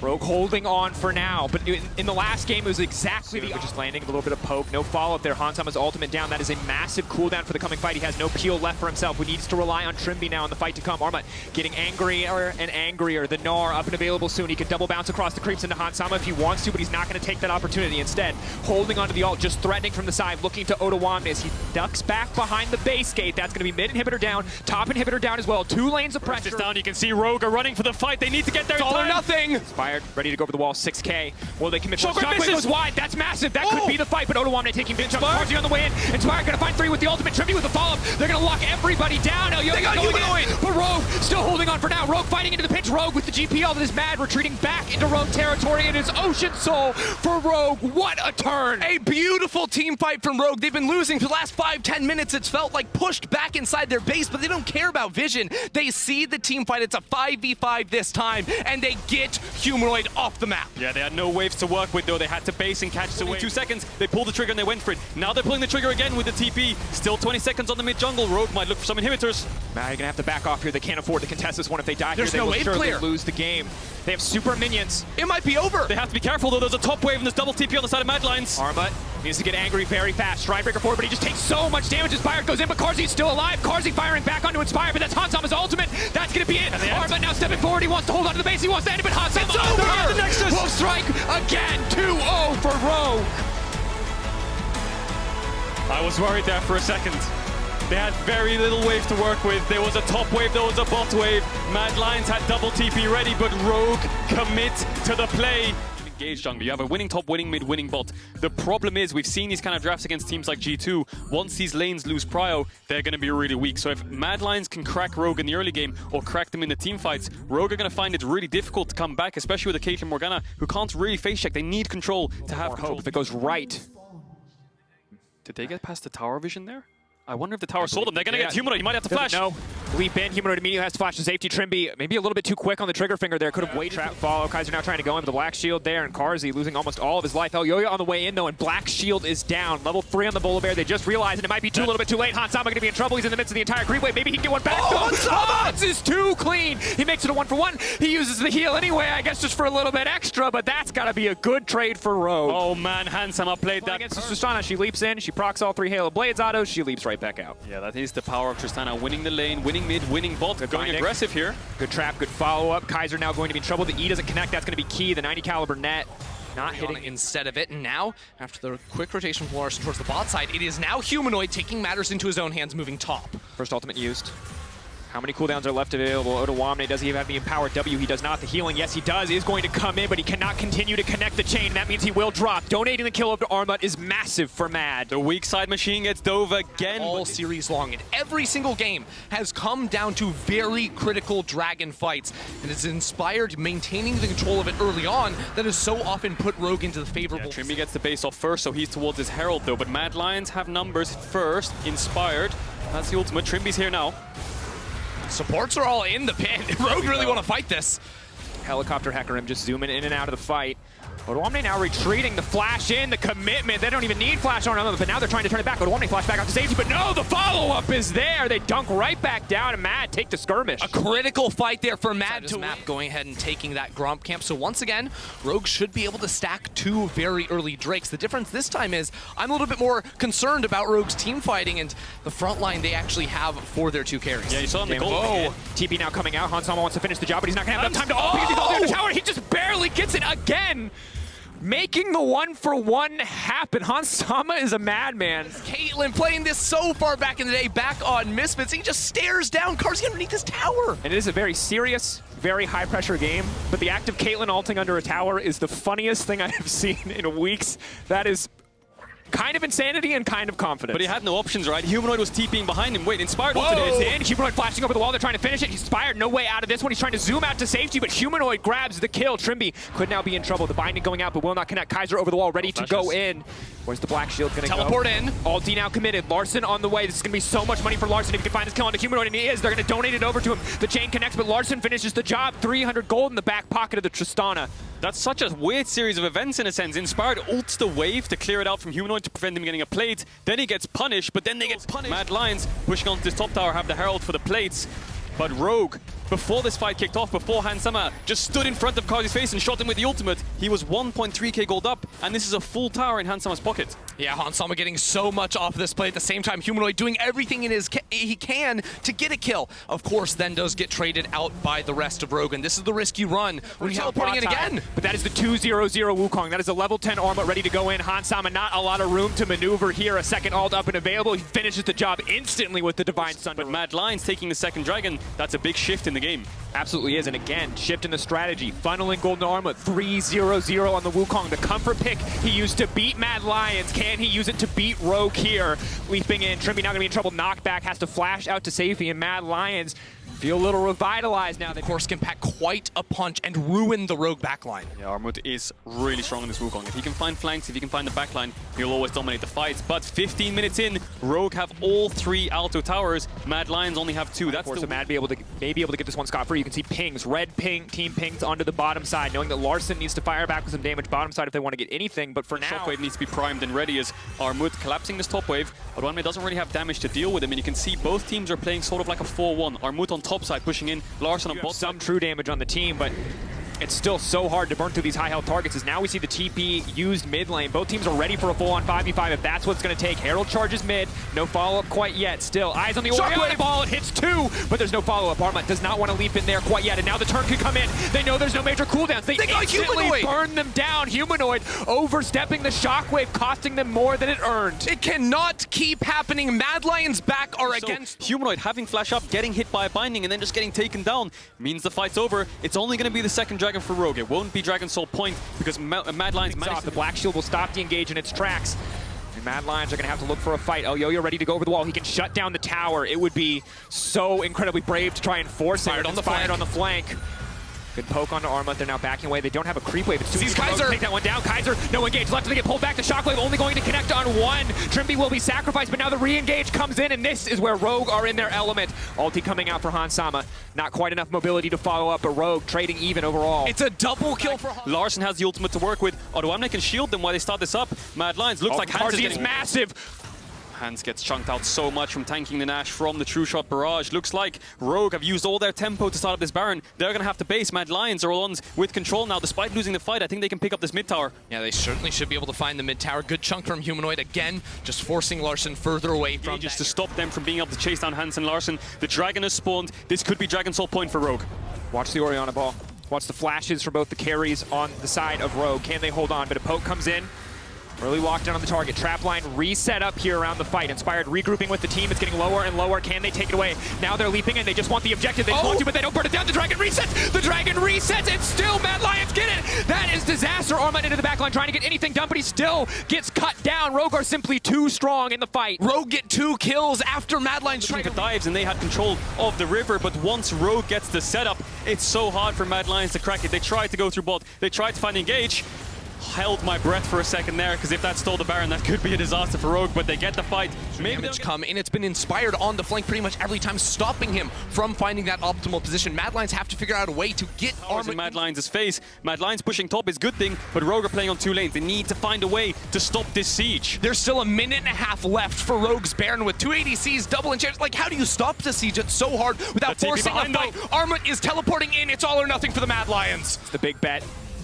Rogue holding on for now, but in the last game it was exactly the just landing a little bit of poke, no follow-up there. Hansama's ultimate down. That is a massive cooldown for the coming fight. He has no peel left for himself. We needs to rely on Trymbi now in the fight to come. Armut getting angrier and angrier. The Gnar up and available soon. He can double bounce across the creeps into Hansama if he wants to, but he's not going to take that opportunity. Instead, holding onto the ult, just threatening from the side, looking to odoamne as he ducks back behind the base gate. That's going to be mid inhibitor down, top inhibitor down as well. 2 lanes of pressure. Down, you can see Rogue are running for the fight. They need to get there. It's all or nothing. Inspired, ready to go over the wall. 6K. Will they commit? Shockwave goes wide. That's massive. That could be the fight, but odoamne taking big jumps. Carzzy on the way in. Inspired going to find 3 with the ultimate. Trymbi with the follow-up. They're going to lock everybody down. Elyoya going in. But Rogue still holding on for now. Rogue fighting into the pinch. Rogue with the GPL that is Mad, retreating back into Rogue territory. It is Ocean Soul for Rogue. What a turn. A beautiful team fight from Rogue. They've been losing for the last 5-10 minutes. It's felt like pushed back inside their base, but they don't care about vision. They see the team fight. It's a 5v5 this time, and they get Humanoid off the map. Yeah, they had no waves to work with, though. They had to base and catch the wave. 2 seconds, they pulled the trigger and they went for it. Now they're pulling the trigger again with the TP. Still 20 seconds on the mid jungle. Rogue might look for some inhibitors. Now you're going to have to back off here. They can't afford to contest this one. If they die There's here, no they will wave surely clear. lose the game. They have super minions. It might be over. They have to be careful, though. There's a top wave and there's double TP on the side of Mad Lions. Armut needs to get angry very fast. Stridebreaker forward, but he just takes so much damage. Inspired goes in, but Carzzy's still alive. Carzzy firing back onto Inspired, but that's Hansama's ultimate. That's going to be it. Armut now stepping forward. He wants to hold onto the base. He wants to end it, but Hansama. It's over. The Nexus will strike again. 2-0 for Rogue. I was worried there for a second. They had very little wave to work with. There was a top wave, there was a bot wave. Mad Lions had double TP ready, but Rogue commit to the play. Engage jungle. You have a winning top, winning mid, winning bot. The problem is we've seen these kind of drafts against teams like G2. Once these lanes lose prio, they're going to be really weak. So if Mad Lions can crack Rogue in the early game or crack them in the team fights, Rogue are going to find it really difficult to come back, especially with a Caitlyn Morgana who can't really face check. They need control to have control. Hope if it goes right. Did they get past the tower vision there? I wonder if the tower saw them. They're going to get Humanoid. He might have to flash. No. Leap in. Humanoid immediately has to flash to safety. Trymbi maybe a little bit too quick on the trigger finger there. Could have waited. Trap follow. Kaiser now trying to go in with the Black Shield there. And Carzzy losing almost all of his life. Elyoya on the way in, though, and Black Shield is down. Level 3 on the Volibear. They just realized, and it might be a little bit too late. Hansama going to be in trouble. He's in the midst of the entire creep wave. Maybe he can get one back. This is too clean. He makes it a 1-for-1. He uses the heal anyway, I guess just for a little bit extra, but that's got to be a good trade for Rogue. Oh, man. Hansama played that. Against Tristana, she leaps in. She procs all 3 Halo Blades autos. She leaps right back out. Yeah, that is the power of Tristana. Winning the lane, winning mid, winning bot. Going binding. Aggressive here. Good trap, good follow-up. Kaiser now going to be in trouble. The E doesn't connect. That's going to be key. The 90 caliber net. Not hitting instead of it. And now, after the quick rotation from Larssen towards the bot side, it is now Humanoid taking matters into his own hands, moving top. First ultimate used. How many cooldowns are left available? Odoamne, does he have the empowered W? He does not. The healing, yes he does, is going to come in, but he cannot continue to connect the chain. That means he will drop. Donating the kill over to Armut is massive for Mad. The weak side machine gets dove again. All series long, and every single game has come down to very critical dragon fights, and it's inspired maintaining the control of it early on that has so often put Rogue into the favorable. Trymbi gets the base off first, so he's towards his Herald though, but Mad Lions have numbers first, inspired. That's the ultimate. Trymbi's here now. Supports are all in the pin. Rogue really want to fight this. Helicopter hacker him just zooming in and out of the fight. odoamne now retreating, the flash in, the commitment. They don't even need flash on him, but now they're trying to turn it back. odoamne flash back out to safety, but no, the follow-up is there. They dunk right back down, and Mad take the skirmish. A critical fight there for Mad to map, going ahead and taking that Gromp camp. So once again, Rogue should be able to stack 2 very early Drakes. The difference this time is I'm a little bit more concerned about Rogue's team fighting and the front line they actually have for their 2 carries. Yeah, you saw him the goal. Oh, TP now coming out. Hansama wants to finish the job, but he's not going to have enough time to ult because he's all in the tower. He just barely gets it again. Making the 1-for-1 happen. Hansama is a madman. Caitlyn playing this so far back in the day, back on Misfits. He just stares down Carzzy underneath his tower. And it is a very serious, very high-pressure game, but the act of Caitlyn ulting under a tower is the funniest thing I have seen in weeks. That is kind of insanity and kind of confidence. But he had no options, right? Humanoid was TPing behind him. Wait, Inspired ulted ulted is in. Humanoid flashing over the wall. They're trying to finish it. Inspired, no way out of this one. He's trying to zoom out to safety, but Humanoid grabs the kill. Trymbi could now be in trouble. The binding going out, but will not connect. Kaiser over the wall, ready to go in. Where's the Black Shield going to go? Teleport in. Ulti now committed. Larssen on the way. This is going to be so much money for Larssen if he can find this kill on the Humanoid, and he is. They're going to donate it over to him. The chain connects, but Larssen finishes the job. 300 gold in the back pocket of the Tristana. That's such a weird series of events in a sense. Inspired ults the wave to clear it out from Humanoid to prevent him getting a plate. Then he gets punished, but then they get punished. Mad Lions pushing onto this top tower, have the Herald for the plates. But Rogue, before this fight kicked off, before Hansama just stood in front of Carzzy's face and shot him with the ultimate, he was 1.3k gold up, and this is a full tower in Hansama's pocket. Yeah, Hansama getting so much off of this play. At the same time, Humanoid doing everything in he can to get a kill. Of course, then does get traded out by the rest of Rogue, and this is the risk you run when you're teleporting in again. But that is the 2-0-0 Wukong. That is a level 10 Armut ready to go in. Hansama not a lot of room to maneuver here. A second ult up and available. He finishes the job instantly with the Divine Thunder. But Mad Lions taking the second dragon, that's a big shift in the game. Absolutely is, and again, shift in the strategy. Funneling Golden Armut, 3-0-0 on the Wukong. The comfort pick he used to beat Mad Lions. Can he use it to beat Rogue here? Leaping in, Trymbi now gonna be in trouble. Knockback has to flash out to safety, and Mad Lions feel a little revitalized now. Of course, can pack quite a punch and ruin the Rogue backline. Yeah, Armut is really strong in this Wukong. If he can find flanks, if he can find the backline, he'll always dominate the fights. But 15 minutes in, Rogue have all 3 Alto towers. Mad Lions only have 2. That's the Mad may be able to get this one scot-free. You can see pings, red ping, team pings onto the bottom side, knowing that Larssen needs to fire back with some damage bottom side if they want to get anything. But for now, Shockwave needs to be primed and ready as Armut collapsing this top wave. odoamne doesn't really have damage to deal with him, and you can see both teams are playing sort of like a 4-1. Armut on top side pushing in, Larssen on bottom. Some true damage on the team, but it's still so hard to burn through these high health targets as now we see the TP used mid lane. Both teams are ready for a full-on 5v5 if that's what's going to take. Herald charges mid. No follow-up quite yet. Still, eyes on the Shockwave ball. It hits 2, but there's no follow-up. Armut does not want to leap in there quite yet, and now the turn could come in. They know there's no major cooldowns. They instantly burn them down. Humanoid overstepping the Shockwave, costing them more than it earned. It cannot keep happening. Mad Lions back are against... Humanoid having flash up, getting hit by a binding, and then just getting taken down means the fight's over. It's only going to be the second dragon for Rogue. It won't be Dragon Soul Point because Mad Lions managed the Black Shield will stop the engage in its tracks. And Mad Lions are going to have to look for a fight. Elyoya ready to go over the wall. He can shut down the tower. It would be so incredibly brave to try and force it. Fired on the flank. Good poke onto Armut. They're now backing away. They don't have a creep wave. It's too easy. Kaiser take that one down. Kaiser, no engage left. They get pulled back. The Shockwave only going to connect on 1. Trymbi will be sacrificed, but now the re-engage comes in, and this is where Rogue are in their element. Ulti coming out for Hansama. Not quite enough mobility to follow up, but Rogue trading even overall. It's a double kill for Larssen has the ultimate to work with. odoamne can shield them while they start this up. Mad Lions looks like Carzzy is massive. Hans gets chunked out so much from tanking the Nash from the True Shot barrage. Looks like Rogue have used all their tempo to start up this Baron. They're going to have to base. Mad Lions are ones with control now. Despite losing the fight, I think they can pick up this mid tower. Yeah, they certainly should be able to find the mid tower. Good chunk from Humanoid. Again, just forcing Larssen further away from just to stop them from being able to chase down Hans and Larssen. The Dragon has spawned. This could be Dragon Soul Point for Rogue. Watch the Orianna ball. Watch the flashes for both the carries on the side of Rogue. Can they hold on? But a poke comes in. Really locked in on the target. Trap line reset up here around the fight. Inspired regrouping with the team. It's getting lower and lower. Can they take it away? Now they're leaping and they just want the objective. They want to, but they don't burn it down. The Dragon resets. The Dragon resets, and still Mad Lions get it. That is disaster. Armut into the backline trying to get anything done, but he still gets cut down. Rogue are simply too strong in the fight. Rogue get 2 kills after Mad Lions trying The dives, and they had control of the river, but once Rogue gets the setup, it's so hard for Mad Lions to crack it. They tried to go through bot. They tried to find engage. Held my breath for a second there, because if that stole the Baron, that could be a disaster for Rogue, but they get the fight. Damage come in. It's been inspired on the flank pretty much every time, stopping him from finding that optimal position. Mad Lions have to figure out a way to get Armut in Mad Lions' face. Mad Lions pushing top is a good thing, but Rogue are playing on 2 lanes. They need to find a way to stop this siege. There's still a minute and a half left for Rogue's Baron with 2 ADCs, double enchants. Like, how do you stop the siege? It's so hard without forcing a fight. Armut is teleporting in. It's all or nothing for the Mad Lions. It's the big bet.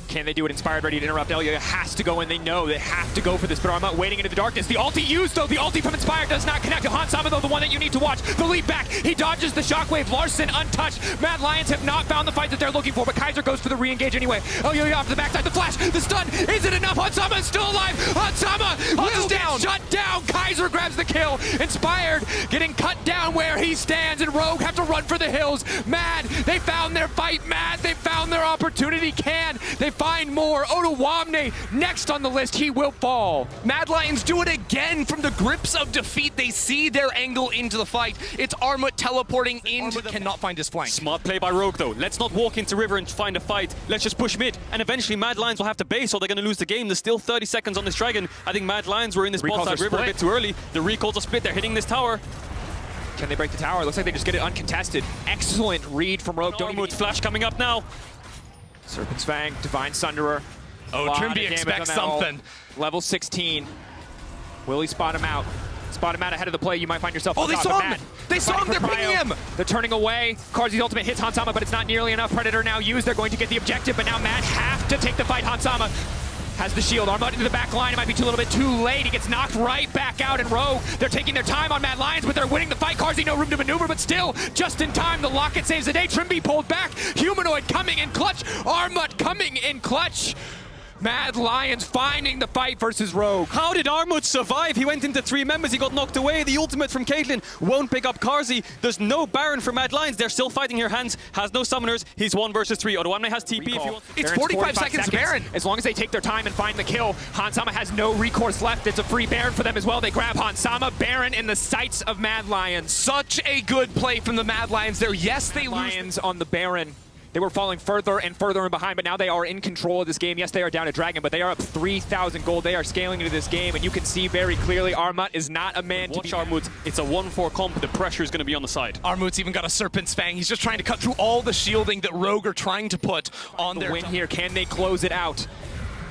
Can they do it? Inspired, ready to interrupt. Elyoya has to go in. They know they have to go for this, but Armut waiting into the darkness. The ulti used, though. The ulti from Inspired does not connect to Hansama, though, the one that you need to watch. The lead back. He dodges the shockwave. Larssen untouched. Mad Lions have not found the fight that they're looking for, but Kaiser goes for the re-engage anyway. Elyoya off to the backside. The flash. The stun. Is it enough? Hansama is still alive. Hansama will get shut down. Kaiser grabs the kill. Inspired getting cut down where he stands, and Rogue have to run for the hills. Mad, they found their fight. Mad, they found their opportunity. Can they find more? Odoamne next on the list. He will fall. Mad Lions do it again from the grips of defeat. They see their angle into the fight. It's Armut teleporting into the... cannot find his flank. Smart play by Rogue, though. Let's not walk into river and find a fight. Let's just push mid, and eventually Mad Lions will have to base, or they're going to lose the game. There's still 30 seconds on this Dragon. I think Mad Lions were in this bot side river a bit too early. The recalls are split. They're hitting this tower. Can they break the tower? Looks like they just get it uncontested. Excellent read from Rogue. Armut flash coming up now. Serpent's Fang, Divine Sunderer. Oh, Trymbi expects something. Level 16. Will he spot him out? Spot him out ahead of the play. You might find yourself. Oh, they saw him! They saw him! They're pinging him! They're turning away. Carzzy's ultimate hits Hansama, but it's not nearly enough. Predator now used. They're going to get the objective, but now Mad have to take the fight. Hansama has the shield. Armut into the back line. It might be a little bit too late. He gets knocked right back out, and Rogue, they're taking their time on Mad Lions, but they're winning the fight. Carzzy, no room to maneuver, but still, just in time, the locket saves the day. Trymbi pulled back. Humanoid coming in clutch. Armut coming in clutch. Mad Lions finding the fight versus Rogue. How did Armut survive? He went into 3 members. He got knocked away. The ultimate from Caedrel won't pick up Carzzy. There's no Baron for Mad Lions. They're still fighting here. Hans has no summoners. He's 1 versus 3. odoamne has TP if you want. It's 45 seconds, Baron. As long as they take their time and find the kill, Hansama has no recourse left. It's a free Baron for them as well. They grab Hansama. Baron in the sights of Mad Lions. Such a good play from the Mad Lions there. Yes, they lose. Lions on the Baron. They were falling further and further in behind, but now they are in control of this game. Yes, they are down to Dragon, but they are up 3,000 gold. They are scaling into this game, and you can see very clearly Armut is not a man to be... Watch Armut. It's a 1-4 comp, but the pressure is going to be on the side. Armut's even got a Serpent's Fang. He's just trying to cut through all the shielding that Rogue are trying to put on their... win here. Can they close it out?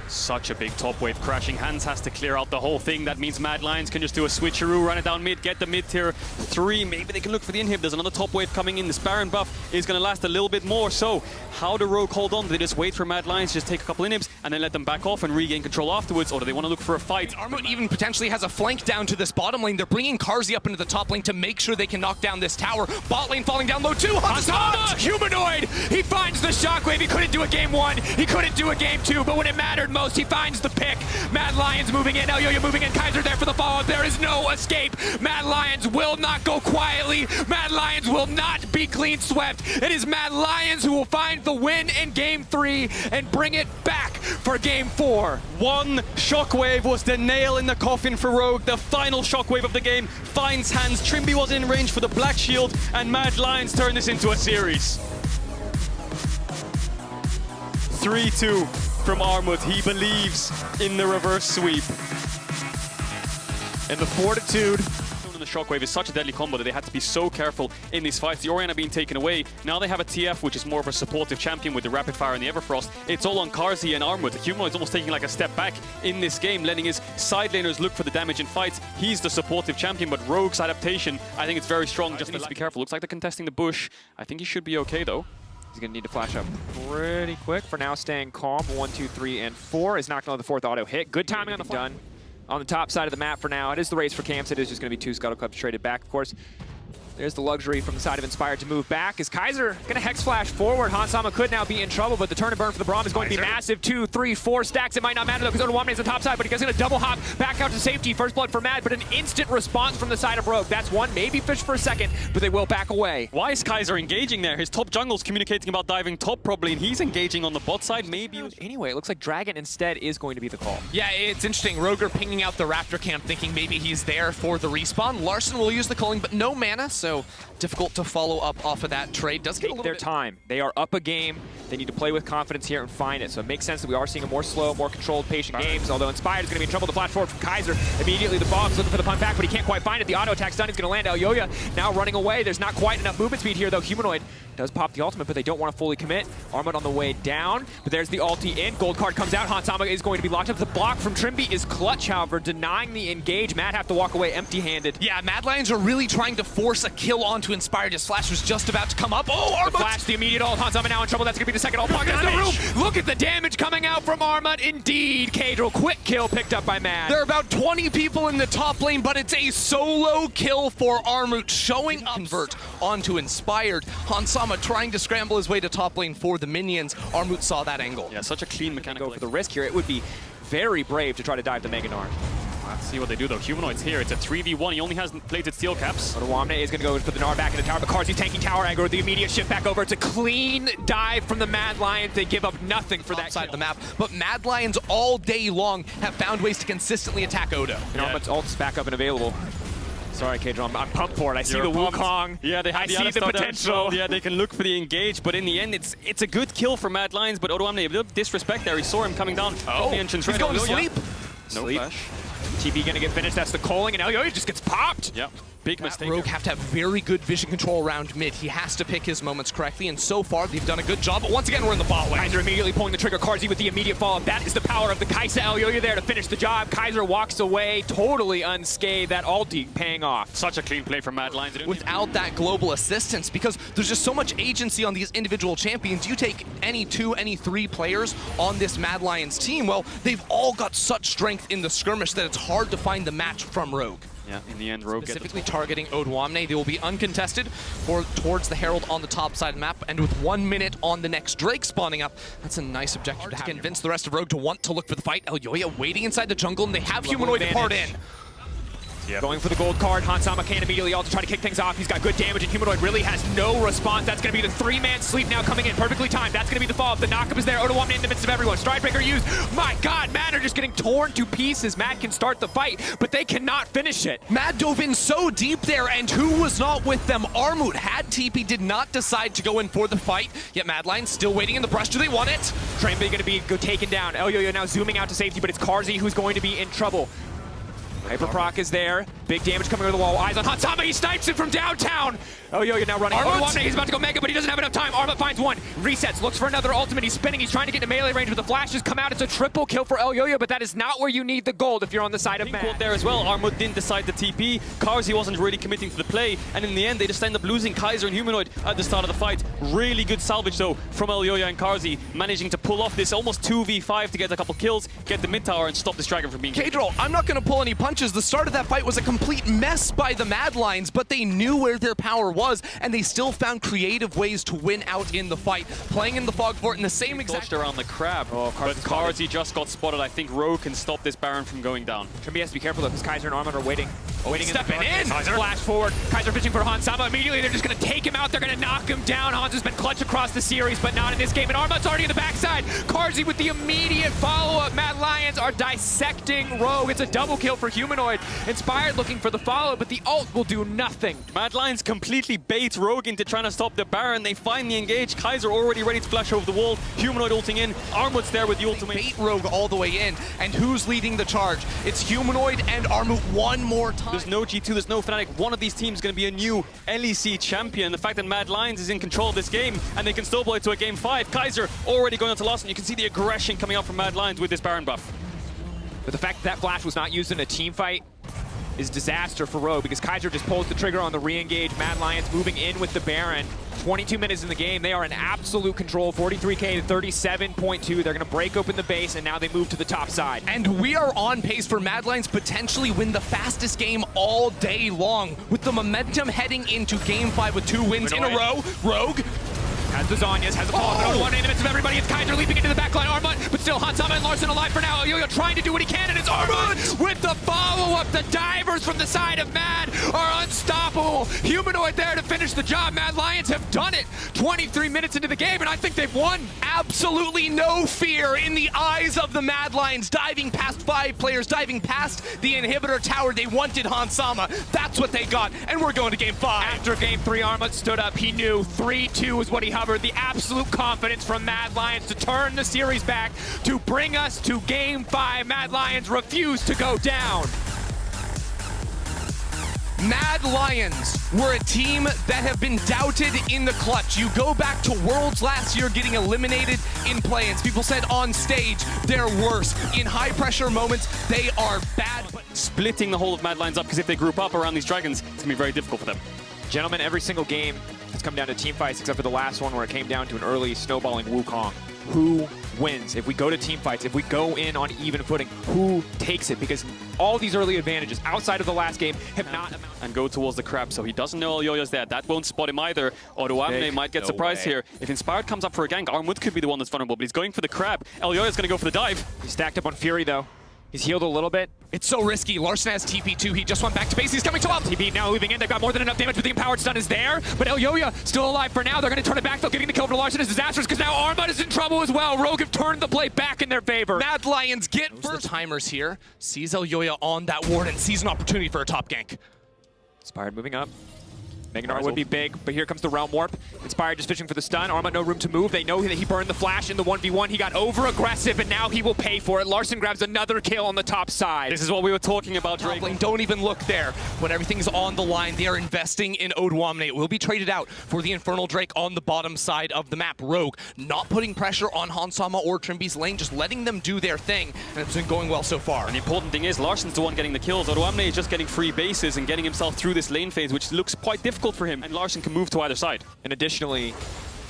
Such a big top wave crashing. Hans has to clear out the whole thing. That means Mad Lions can just do a switcheroo, run it down mid, get the mid tier 3. Maybe they can look for the inhib. There's another top wave coming in. This Baron buff is going to last a little bit more. So how do Rogue hold on? Do they just wait for Mad Lions to just take a couple inhibs and then let them back off and regain control afterwards? Or do they want to look for a fight? Armut even potentially has a flank down to this bottom lane. They're bringing Carzzy up into the top lane to make sure they can knock down this tower. Bot lane falling down low too. Hansama! Humanoid! He finds the shockwave. He couldn't do a game 1. He couldn't do a game 2. But when it mattered most, he finds the pick. Mad Lions moving in. Elyoya moving in. Kaiser there for the follow-up. There is no escape. Mad Lions will not go quietly. Mad Lions will not be clean swept. It is Mad Lions who will find the win in game 3 and bring it back for game 4. 1 shockwave was the nail in the coffin for Rogue. The final shockwave of the game finds Hans. Trymbi was in range for the black shield, and Mad Lions turn this into a series. 3-2 from Armut. He believes in the reverse sweep. And the fortitude and the shockwave is such a deadly combo that they had to be so careful in these fights. The Orianna being taken away. Now they have a TF, which is more of a supportive champion with the Rapid Fire and the Everfrost. It's all on Carzzy and Armut. The Humanoid's almost taking like a step back in this game, letting his side laners look for the damage in fights. He's the supportive champion, but Rogue's adaptation, I think it's very strong. Just needs to be careful. Looks like they're contesting the bush. I think he should be okay, though. He's going to need to flash up pretty quick. For now, staying calm. 1, 2, 3, and 4 is not going to let the 4th auto hit. Good timing on the done. On the top side of the map for now. It is the race for camps. It is just going to be 2 Scuttle Clubs traded back, of course. There's the luxury from the side of Inspired to move back. Is Kaiser going to Hex Flash forward? Hansama could now be in trouble, but the turn and burn for the Braum is going to be massive. 2, 3, 4 stacks. It might not matter though, because odoamne is on the top side, but he's going to double hop back out to safety. First blood for Mad, but an instant response from the side of Rogue. That's one, maybe Fish for a second, but they will back away. Why is Kaiser engaging there? His top jungle's communicating about diving top probably, and he's engaging on the bot side. Maybe. Anyway, it looks like Dragon instead is going to be the call. Yeah, it's interesting. Roger pinging out the Raptor camp, thinking maybe he's there for the respawn. Larssen will use the culling, but no mana, so difficult to follow up off of that trade. Does get a Take little their bit time. They are up a game. They need to play with confidence here and find it. So it makes sense that we are seeing a more slow, more controlled, patient games. Although Inspired is going to be in trouble. The flash forward from Kaiser. Immediately the Bog's looking for the punt back, but he can't quite find it. The auto attack's done. He's going to land. Elyoya now running away. There's not quite enough movement speed here, though. Humanoid does pop the ultimate, but they don't want to fully commit. Armut on the way down, but there's the ulti in. Gold card comes out. Hansama is going to be locked up. The block from Trymbi is clutch, however, denying the engage. Matt have to walk away empty-handed. Yeah, Mad Lions are really trying to force a kill onto Inspired. His flash was just about to come up. Oh, Armut! The flash, the immediate ult. Hansama now in trouble. That's going to be the second ult. There's the room. Look at the damage coming out from Armut. Indeed, Caedrel, quick kill picked up by Mad. There are about 20 people in the top lane, but it's a solo kill for Armut, showing up. Convert onto Inspired. Hansama trying to scramble his way to top lane for the minions. Armut saw that angle. Yeah, such a clean mechanical. Go for the risk here. It would be very brave to try to dive the Mega Gnar. Let's see what they do though. Humanoid's here. It's a 3v1. He only has plated steel caps. odoamne is going to go for the Gnar back in the tower, but Carzzy's tanking tower aggro. The immediate shift back over. It's a clean dive from the Mad Lions. They give up nothing for that side of the map. But Mad Lions all day long have found ways to consistently attack Odo. And Armut's ult's back up and available. Sorry, Caedrel, I'm pumped for it. I see the Wukong. Yeah, they I have see the potential. Yeah, they can look for the engage, but in the end, it's a good kill for Mad Lions, but odoamne, a little disrespect there. He saw him coming down. Oh, the entrance he's going to sleep. No flash. TP going to get finished. That's the calling, and Elyoya just gets popped. Yep. Big mistake. Rogue have to have very good vision control around mid. He has to pick his moments correctly, and so far they've done a good job. But once again, we're in the bot lane. Kaiser immediately pulling the trigger. Carzzy with the immediate follow-up. That is the power of the Kaiser. Elyoya there to finish the job. Kaiser walks away totally unscathed. That ulti paying off. Such a clean play from Mad Lions. Without that global assistance, because there's just so much agency on these individual champions. You take any 2, any 3 players on this Mad Lions team, well, they've all got such strength in the skirmish that it's hard to find the match from Rogue. Yeah, in the end, Rogue specifically targeting odoamne. They will be uncontested towards the Herald on the top side of the map, and with 1 minute on the next Drake spawning up, that's a nice objective to convince the rest of Rogue to want to look for the fight. Elyoya waiting inside the jungle, and they have Humanoid to part in. Yep. Going for the gold card. Hansama can immediately also try to kick things off. He's got good damage, and Humanoid really has no response. That's going to be the 3-man sleep now coming in. Perfectly timed. That's going to be the follow-up. The knockup is there. odoamne in the midst of everyone. Stridebreaker used. My God, Mad are just getting torn to pieces. Mad can start the fight, but they cannot finish it. Mad dove in so deep there, and who was not with them? Armut had TP, did not decide to go in for the fight, yet Mad Lions still waiting in the brush. Do they want it? Trymbi going to be taken down. Elyoya now zooming out to safety, but it's Carzzy who's going to be in trouble. Hyperproc is there. Big damage coming over the wall. Eyes on Hansama. He snipes it from downtown. Elyoya now running. odoamne, he's about to go mega, but he doesn't have enough time. Armut finds one. Resets. Looks for another ultimate. He's spinning. He's trying to get into melee range, but the flashes come out. It's a triple kill for Elyoya, but that is not where you need the gold if you're on the side of Mad. There as well. Armut didn't decide the TP. Carzzy wasn't really committing to the play, and in the end, they just end up losing Kaiser and Humanoid at the start of the fight. Really good salvage, though, from Elyoya and Carzzy, managing to pull off this almost 2v5 to get a couple kills, get the mid tower, and stop this dragon from being Caedrel, I'm not going to pull any punches. The start of that fight was a complete mess by the Mad Lions, but they knew where their power was, and they still found creative ways to win out in the fight. Playing in the fog fort in the same exact... around the crab. Oh, but Carzzy just got spotted. I think Rogue can stop this Baron from going down. Trymbi has to be careful though, because Kaiser and Armut are waiting. Waiting stepping in! Flash forward. Kaiser fishing for Hansama. Immediately, they're just going to take him out. They're going to knock him down. Hans has been clutch across the series, but not in this game. And Armut's already in the backside. Carzzy with the immediate follow-up. Mad Lions are dissecting Rogue. It's a double kill for Humanoid. Inspired looking for the follow, but the ult will do nothing. Mad Lions completely bait Rogue into trying to stop the Baron. They finally engage. Kaiser already ready to flash over the wall. Humanoid ulting in. Armut's there with the ultimate. Bait Rogue all the way in. And who's leading the charge? It's Humanoid and Armut one more time. There's no G2, there's no Fnatic. One of these teams is going to be a new LEC champion. The fact that Mad Lions is in control of this game and they can snowball it to a game 5. Kaiser already going on to Larssen. You can see the aggression coming out from Mad Lions with this Baron buff. But the fact that flash was not used in a team fight, is disaster for Rogue because Kaiser just pulls the trigger on the re-engage. Mad Lions moving in with the Baron. 22 minutes in the game. They are in absolute control. 43K to 37.2. They're going to break open the base, and now they move to the top side. And we are on pace for Mad Lions potentially win the fastest game all day long with the momentum heading into Game 5 with 2 wins in a row. Rogue has the Zhonya's, has the follow-up. 1 in the midst of everybody. It's Kaiser leaping into the backline. Armut, but still Hansama and Larssen alive for now. Elyoya trying to do what he can, and it's Armut with the follow-up. The divers from the side of Mad are unstoppable. Humanoid there to finish the job. Mad Lions have done it. 23 minutes into the game, and I think they've won. Absolutely no fear in the eyes of the Mad Lions, diving past 5 players, diving past the inhibitor tower. They wanted Hansama. That's what they got, and we're going to Game 5. After Game 3, Armut stood up. He knew 3-2 is what he hovered. The absolute confidence from Mad Lions to turn the series back, to bring us to Game 5. Mad Lions refuse to go down. Mad Lions were a team that have been doubted in the clutch. You go back to Worlds last year getting eliminated in play-ins. People said on stage they're worse. In high-pressure moments, they are bad. Splitting the whole of Mad Lions up, because if they group up around these dragons, it's going to be very difficult for them. Gentlemen, every single game has come down to team fights except for the last one where it came down to an early snowballing Wukong. Who wins? If we go to team fights, if we go in on even footing, who takes it? Because all these early advantages outside of the last game have not amounted. And go towards the crab, so he doesn't know Elyoya's there. That won't spot him either. Odoamne might get surprised here. If Inspired comes up for a gank, Armut could be the one that's vulnerable, but he's going for the crab. Elyoya's going to go for the dive. He's stacked up on Fury, though. He's healed a little bit. It's so risky. Larssen has TP too. He just went back to base. He's coming to up. TP now moving in. They've got more than enough damage, but the empowered stun is there. But Elyoya still alive for now. They're going to turn it back, though. Giving the kill to Larssen is disastrous because now Armut is in trouble as well. Rogue have turned the play back in their favor. Mad Lions get first. The timers here. Sees Elyoya on that ward and sees an opportunity for a top gank. Inspired moving up. Megnar would be big, but here comes the Realm Warp. Inspired just fishing for the stun. Armut no room to move. They know that he burned the flash in the 1v1. He got over-aggressive, and now he will pay for it. Larssen grabs another kill on the top side. This is what we were talking about, Drake. Top lane, don't even look there. When everything's on the line, they are investing in odoamne. It will be traded out for the Infernal Drake on the bottom side of the map. Rogue not putting pressure on Hansama or Trymbi's lane, just letting them do their thing, and it's been going well so far. And the important thing is, Larssen's the one getting the kills. Odoamne is just getting free bases and getting himself through this lane phase, which looks quite difficult for him. And Larssen can move to either side. And additionally,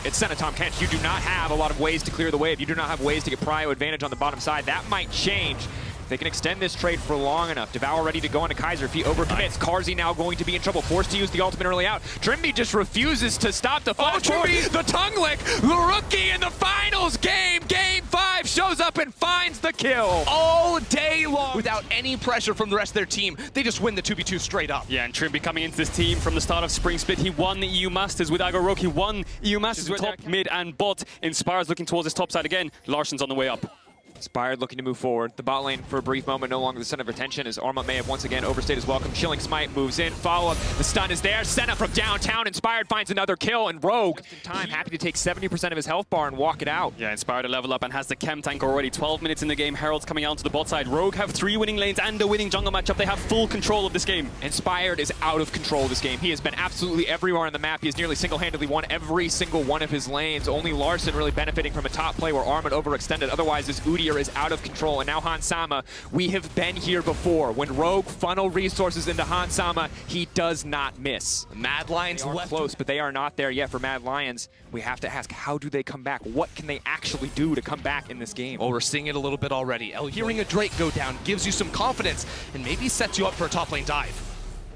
it's Senatom Kent. You do not have a lot of ways to clear the wave. You do not have ways to get prio advantage on the bottom side. That might change. They can extend this trade for long enough. Devour ready to go into Kaiser if he overcommits. Carzzy now going to be in trouble, forced to use the ultimate early out. Trymbi just refuses to stop the flash. Trymbi, the tongue lick, the rookie in the finals game. Game 5 shows up and finds the kill. All day long without any pressure from the rest of their team. They just win the 2v2 straight up. Yeah, and Trymbi coming into this team from the start of Spring Split. He won the EU Masters with Agro Rogue. He won EU Masters with top, mid, and bot. Inspired's looking towards his top side again. Larsen's on the way up. Inspired looking to move forward. The bot lane for a brief moment no longer the center of attention as Armut may have once again overstayed his welcome. Chilling Smite moves in, follow-up. The stun is there. Senna from downtown. Inspired finds another kill, and Rogue, just in time, happy to take 70% of his health bar and walk it out. Yeah, Inspired to level up and has the chem tank already. 12 minutes in the game. Herald's coming out to the bot side. Rogue have 3 winning lanes and a winning jungle matchup. They have full control of this game. Inspired is out of control of this game. He has been absolutely everywhere on the map. He has nearly single-handedly won every single one of his lanes. Only Larssen really benefiting from a top play where Armut overextended. Otherwise, this Udyr is out of control. And now Hansama, we have been here before. When Rogue funnel resources into Hansama, he does not miss. Mad Lions left close, but they are not there yet for Mad Lions. We have to ask, how do they come back? What can they actually do to come back in this game? Well, we're seeing it a little bit already. Hearing a Drake go down gives you some confidence and maybe sets you up for a top lane dive.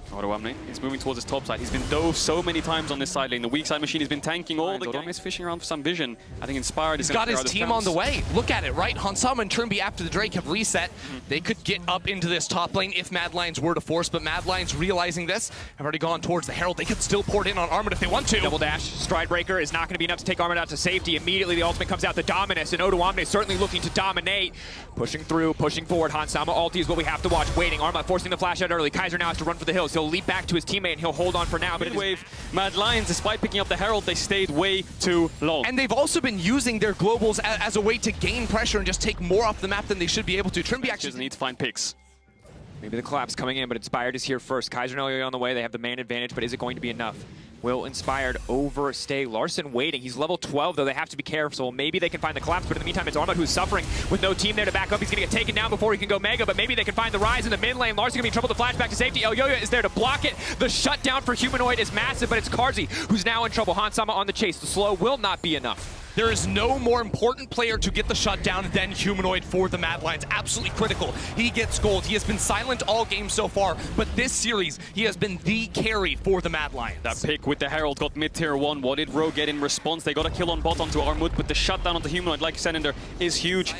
Odoamne is moving towards his top side. He's been dove so many times on this side lane. The weak side machine has been tanking all the ganks. Odoamne is fishing around for some vision. I think Inspired is got his team on the way. Look at it, right? Hansama and Trymbi after the Drake have reset. They could get up into this top lane if Mad Lions were to force, but Mad Lions realizing this have already gone towards the Herald. They could still pour it in on Armut if they want to. Double dash, Stride Breaker is not going to be enough to take Armut out to safety. Immediately the ultimate comes out, the Dominus, and Odoamne certainly looking to dominate. Pushing through, pushing forward. Hansama ulti is what we have to watch. Waiting, Armut forcing the flash out early. Kaiser now has to run for the hills. He'll leap back to his teammate and he'll hold on for now. But wave, Mad Lions, despite picking up the Herald, they stayed way too long. And they've also been using their globals as a way to gain pressure and just take more off the map than they should be able to. Trymbi actually need to find picks. Maybe the collapse coming in, but Inspired is here first. Kaiser and Elyoya on the way. They have the man advantage, but is it going to be enough? will Inspired overstay. Larssen waiting. He's level 12, though. They have to be careful. Maybe they can find the collapse, but in the meantime, it's Armut who's suffering with no team there to back up. He's going to get taken down before he can go Mega, but maybe they can find the rise in the mid lane. Larssen going to be in trouble to flash back to safety. Elyoya is there to block it. The shutdown for Humanoid is massive, but it's Carzzy who's now in trouble. Hansama on the chase. The slow will not be enough. There is no more important player to get the shutdown than Humanoid for the Mad Lions. Absolutely critical. He gets gold. He has been silent all game so far, but this series, he has been the carry for the Mad Lions. That pick with the Herald got mid-tier 1. What did Rogue get in response? They got a kill on bot onto Armut, but the shutdown onto Humanoid, like you said in there, is huge.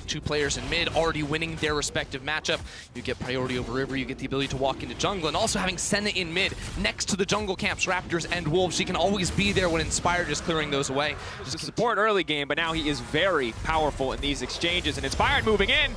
Two players in mid already winning their respective matchup. You get priority over river, you get the ability to walk into jungle, and also having Senna in mid next to the jungle camps, Raptors and Wolves. She can always be there when Inspired is clearing those away. Just support early game, but now he is very powerful in these exchanges, and Inspired moving in.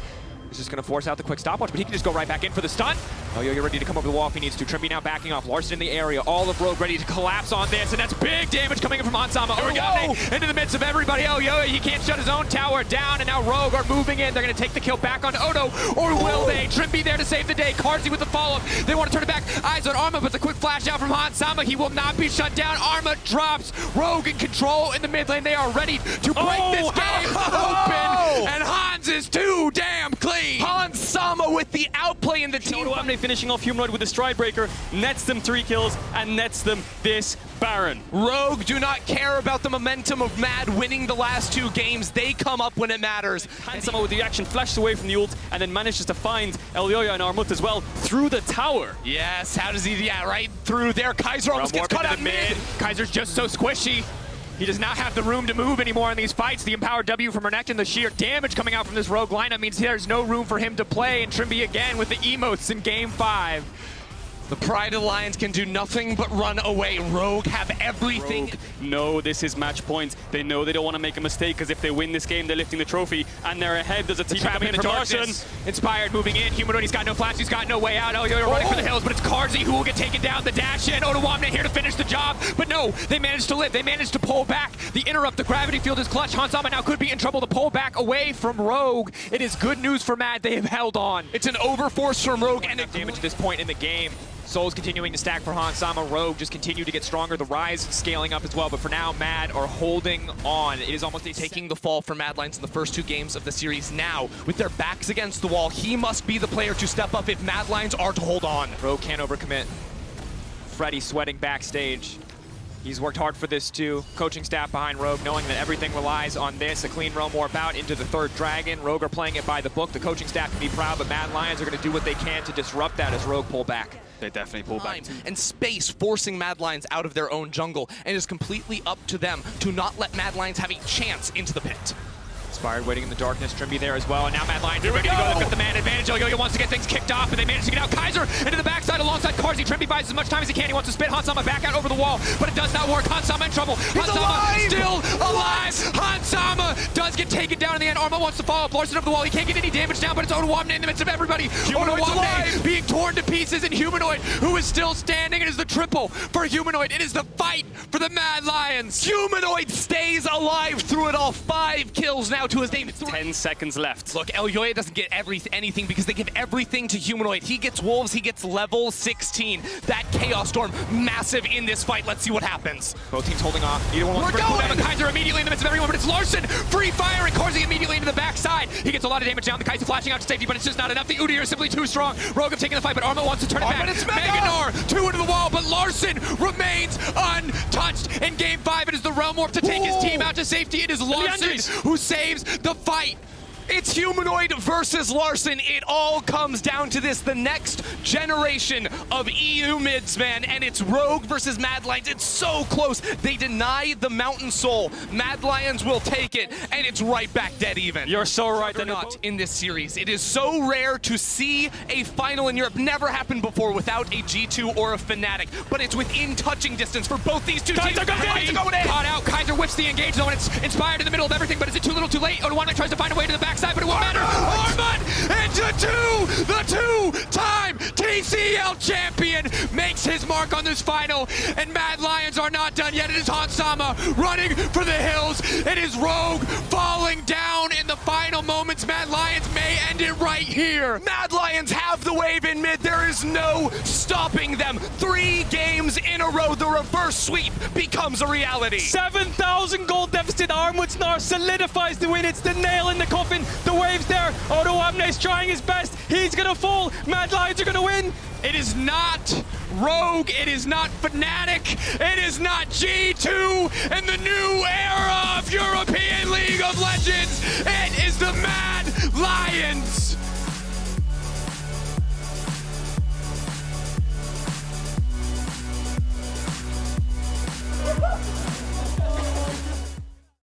He's just going to force out the quick stopwatch, but he can just go right back in for the stun. Elyoya ready to come over the wall if he needs to. Trymbi now backing off. Larssen in the area. All of Rogue ready to collapse on this, and that's big damage coming in from Hansama. Odoamne into the midst of everybody. Elyoya, he can't shut his own tower down, and now Rogue are moving in. They're going to take the kill back on Odo, or will they? Trymbi there to save the day. Carzzy with the follow-up. They want to turn it back. Eyes on Armut, but the quick flash out from Hansama. He will not be shut down. Armut drops. Rogue in control in the mid lane. They are ready to break this game open, and Hans is too damn clean. Hansama with the outplay in the team. Odoamne finishing off Humanoid with the stride breaker, nets them 3 kills, and nets them this Baron. Rogue do not care about the momentum of Mad winning the last 2 games. They come up when it matters. Hansama with the action flashes away from the ult, and then manages to find Elyoya and Armut as well through the tower. Yes, how does he, yeah, right through there. Kaiser almost gets cut out mid. Kaiser's just so squishy. He does not have the room to move anymore in these fights. The empowered W from Renekton, the sheer damage coming out from this Rogue lineup means there's no room for him to play. And Trymbi again with the emotes in game 5. The Pride Alliance can do nothing but run away. Rogue have everything. Rogue know this is match point. They know they don't want to make a mistake, because if they win this game, they're lifting the trophy, and they're ahead. There's a team coming in from Larssen. Inspired moving in. Humanoid, he's got no flash. He's got no way out. Elyoya running for the hills, but it's Carzzy who will get taken down. The dash in. Odoamne here to finish the job, but no, they managed to live. They managed to pull back. The interrupt, the gravity field is clutch. Hansama now could be in trouble to pull back away from Rogue. It is good news for Mad. They have held on. It's an overforce from Rogue, and it damage at this point in the game. Souls continuing to stack for Hansama. Rogue just continue to get stronger. The Rise scaling up as well, but for now, Mad are holding on. It is almost taking the fall for Mad Lions in the first 2 games of the series. Now, with their backs against the wall, he must be the player to step up if Mad Lions are to hold on. Rogue can't overcommit. Freddy sweating backstage. He's worked hard for this too. Coaching staff behind Rogue, knowing that everything relies on this. A clean roam warp out into the 3rd dragon. Rogue are playing it by the book. The coaching staff can be proud, but Mad Lions are going to do what they can to disrupt that as Rogue pull back. They definitely pull back. And space forcing Mad Lions out of their own jungle, and it's completely up to them to not let Mad Lions have a chance into the pit. Inspired waiting in the darkness. Trymbi there as well, and now Mad Lions are ready to go. They've got the man advantage. Elyoya wants to get things kicked off, but they manage to get out. Kaiser into the backside alongside Carzzy. Trymbi buys as much time as he can. He wants to spit Hansama back out over the wall, but it does not work. Hansama in trouble. Hansama still alive. Hansama does get taken down in the end. Armut wants to follow up. Larssen over the wall. He can't get any damage down, but it's Odoamne in the midst of everybody. Odoamne being torn to pieces, and Humanoid, who is still standing. It is the triple for Humanoid. It is the fight for the Mad Lions. Humanoid stays alive through it all. 5 kills now to his name. It's 10 seconds left. Look, Elyoya doesn't get anything because they give everything to Humanoid. He gets Wolves, he gets level 16. That Chaos Storm, massive in this fight. Let's see what happens. Both teams holding off. Either one wants to pull down the Kaiser immediately in the midst of everyone, but it's Larssen free firing Carzzy immediately into the backside. He gets a lot of damage down. The Kaiser flashing out to safety, but it's just not enough. The Udyr is simply too strong. Rogue have taken the fight, but Armut wants to turn it back. It's Meganar, 2 into the wall, but Larssen remains untouched. In game 5, it is the Realm Warp to take his team out to safety. It is Larssen who saves the fight. It's Humanoid versus Larssen. It all comes down to this, the next generation of EU mids, man, and it's Rogue versus Mad Lions. It's so close. They deny the Mountain Soul. Mad Lions will take it, and it's right back dead even. You're so right. They're not in this series. It is so rare to see a final in Europe. Never happened before without a G2 or a Fnatic, but it's within touching distance for both these 2 teams. Caught out. Kaiser whips the engage zone. It's Inspired in the middle of everything, but is it too little too late? Odoamne tries to find a way to the backside, but it won't matter. Armut into 2! The 2-time TCL champion makes his mark on this final, and Mad Lions are not done yet. It is Hansama running for the hills. It is Rogue falling down in the final moments. Mad Lions may end end it right here. Mad Lions have the wave in mid. There is no stopping them. 3 games in a row, the reverse sweep becomes a reality. 7,000 gold deficit. Armut's Gnar solidifies the win. It's the nail in the coffin. The wave's there. Odoamne is trying his best. He's gonna fall. Mad Lions are gonna win. It is not Rogue, it is not Fnatic, it is not G2 in the new era of European League of Legends.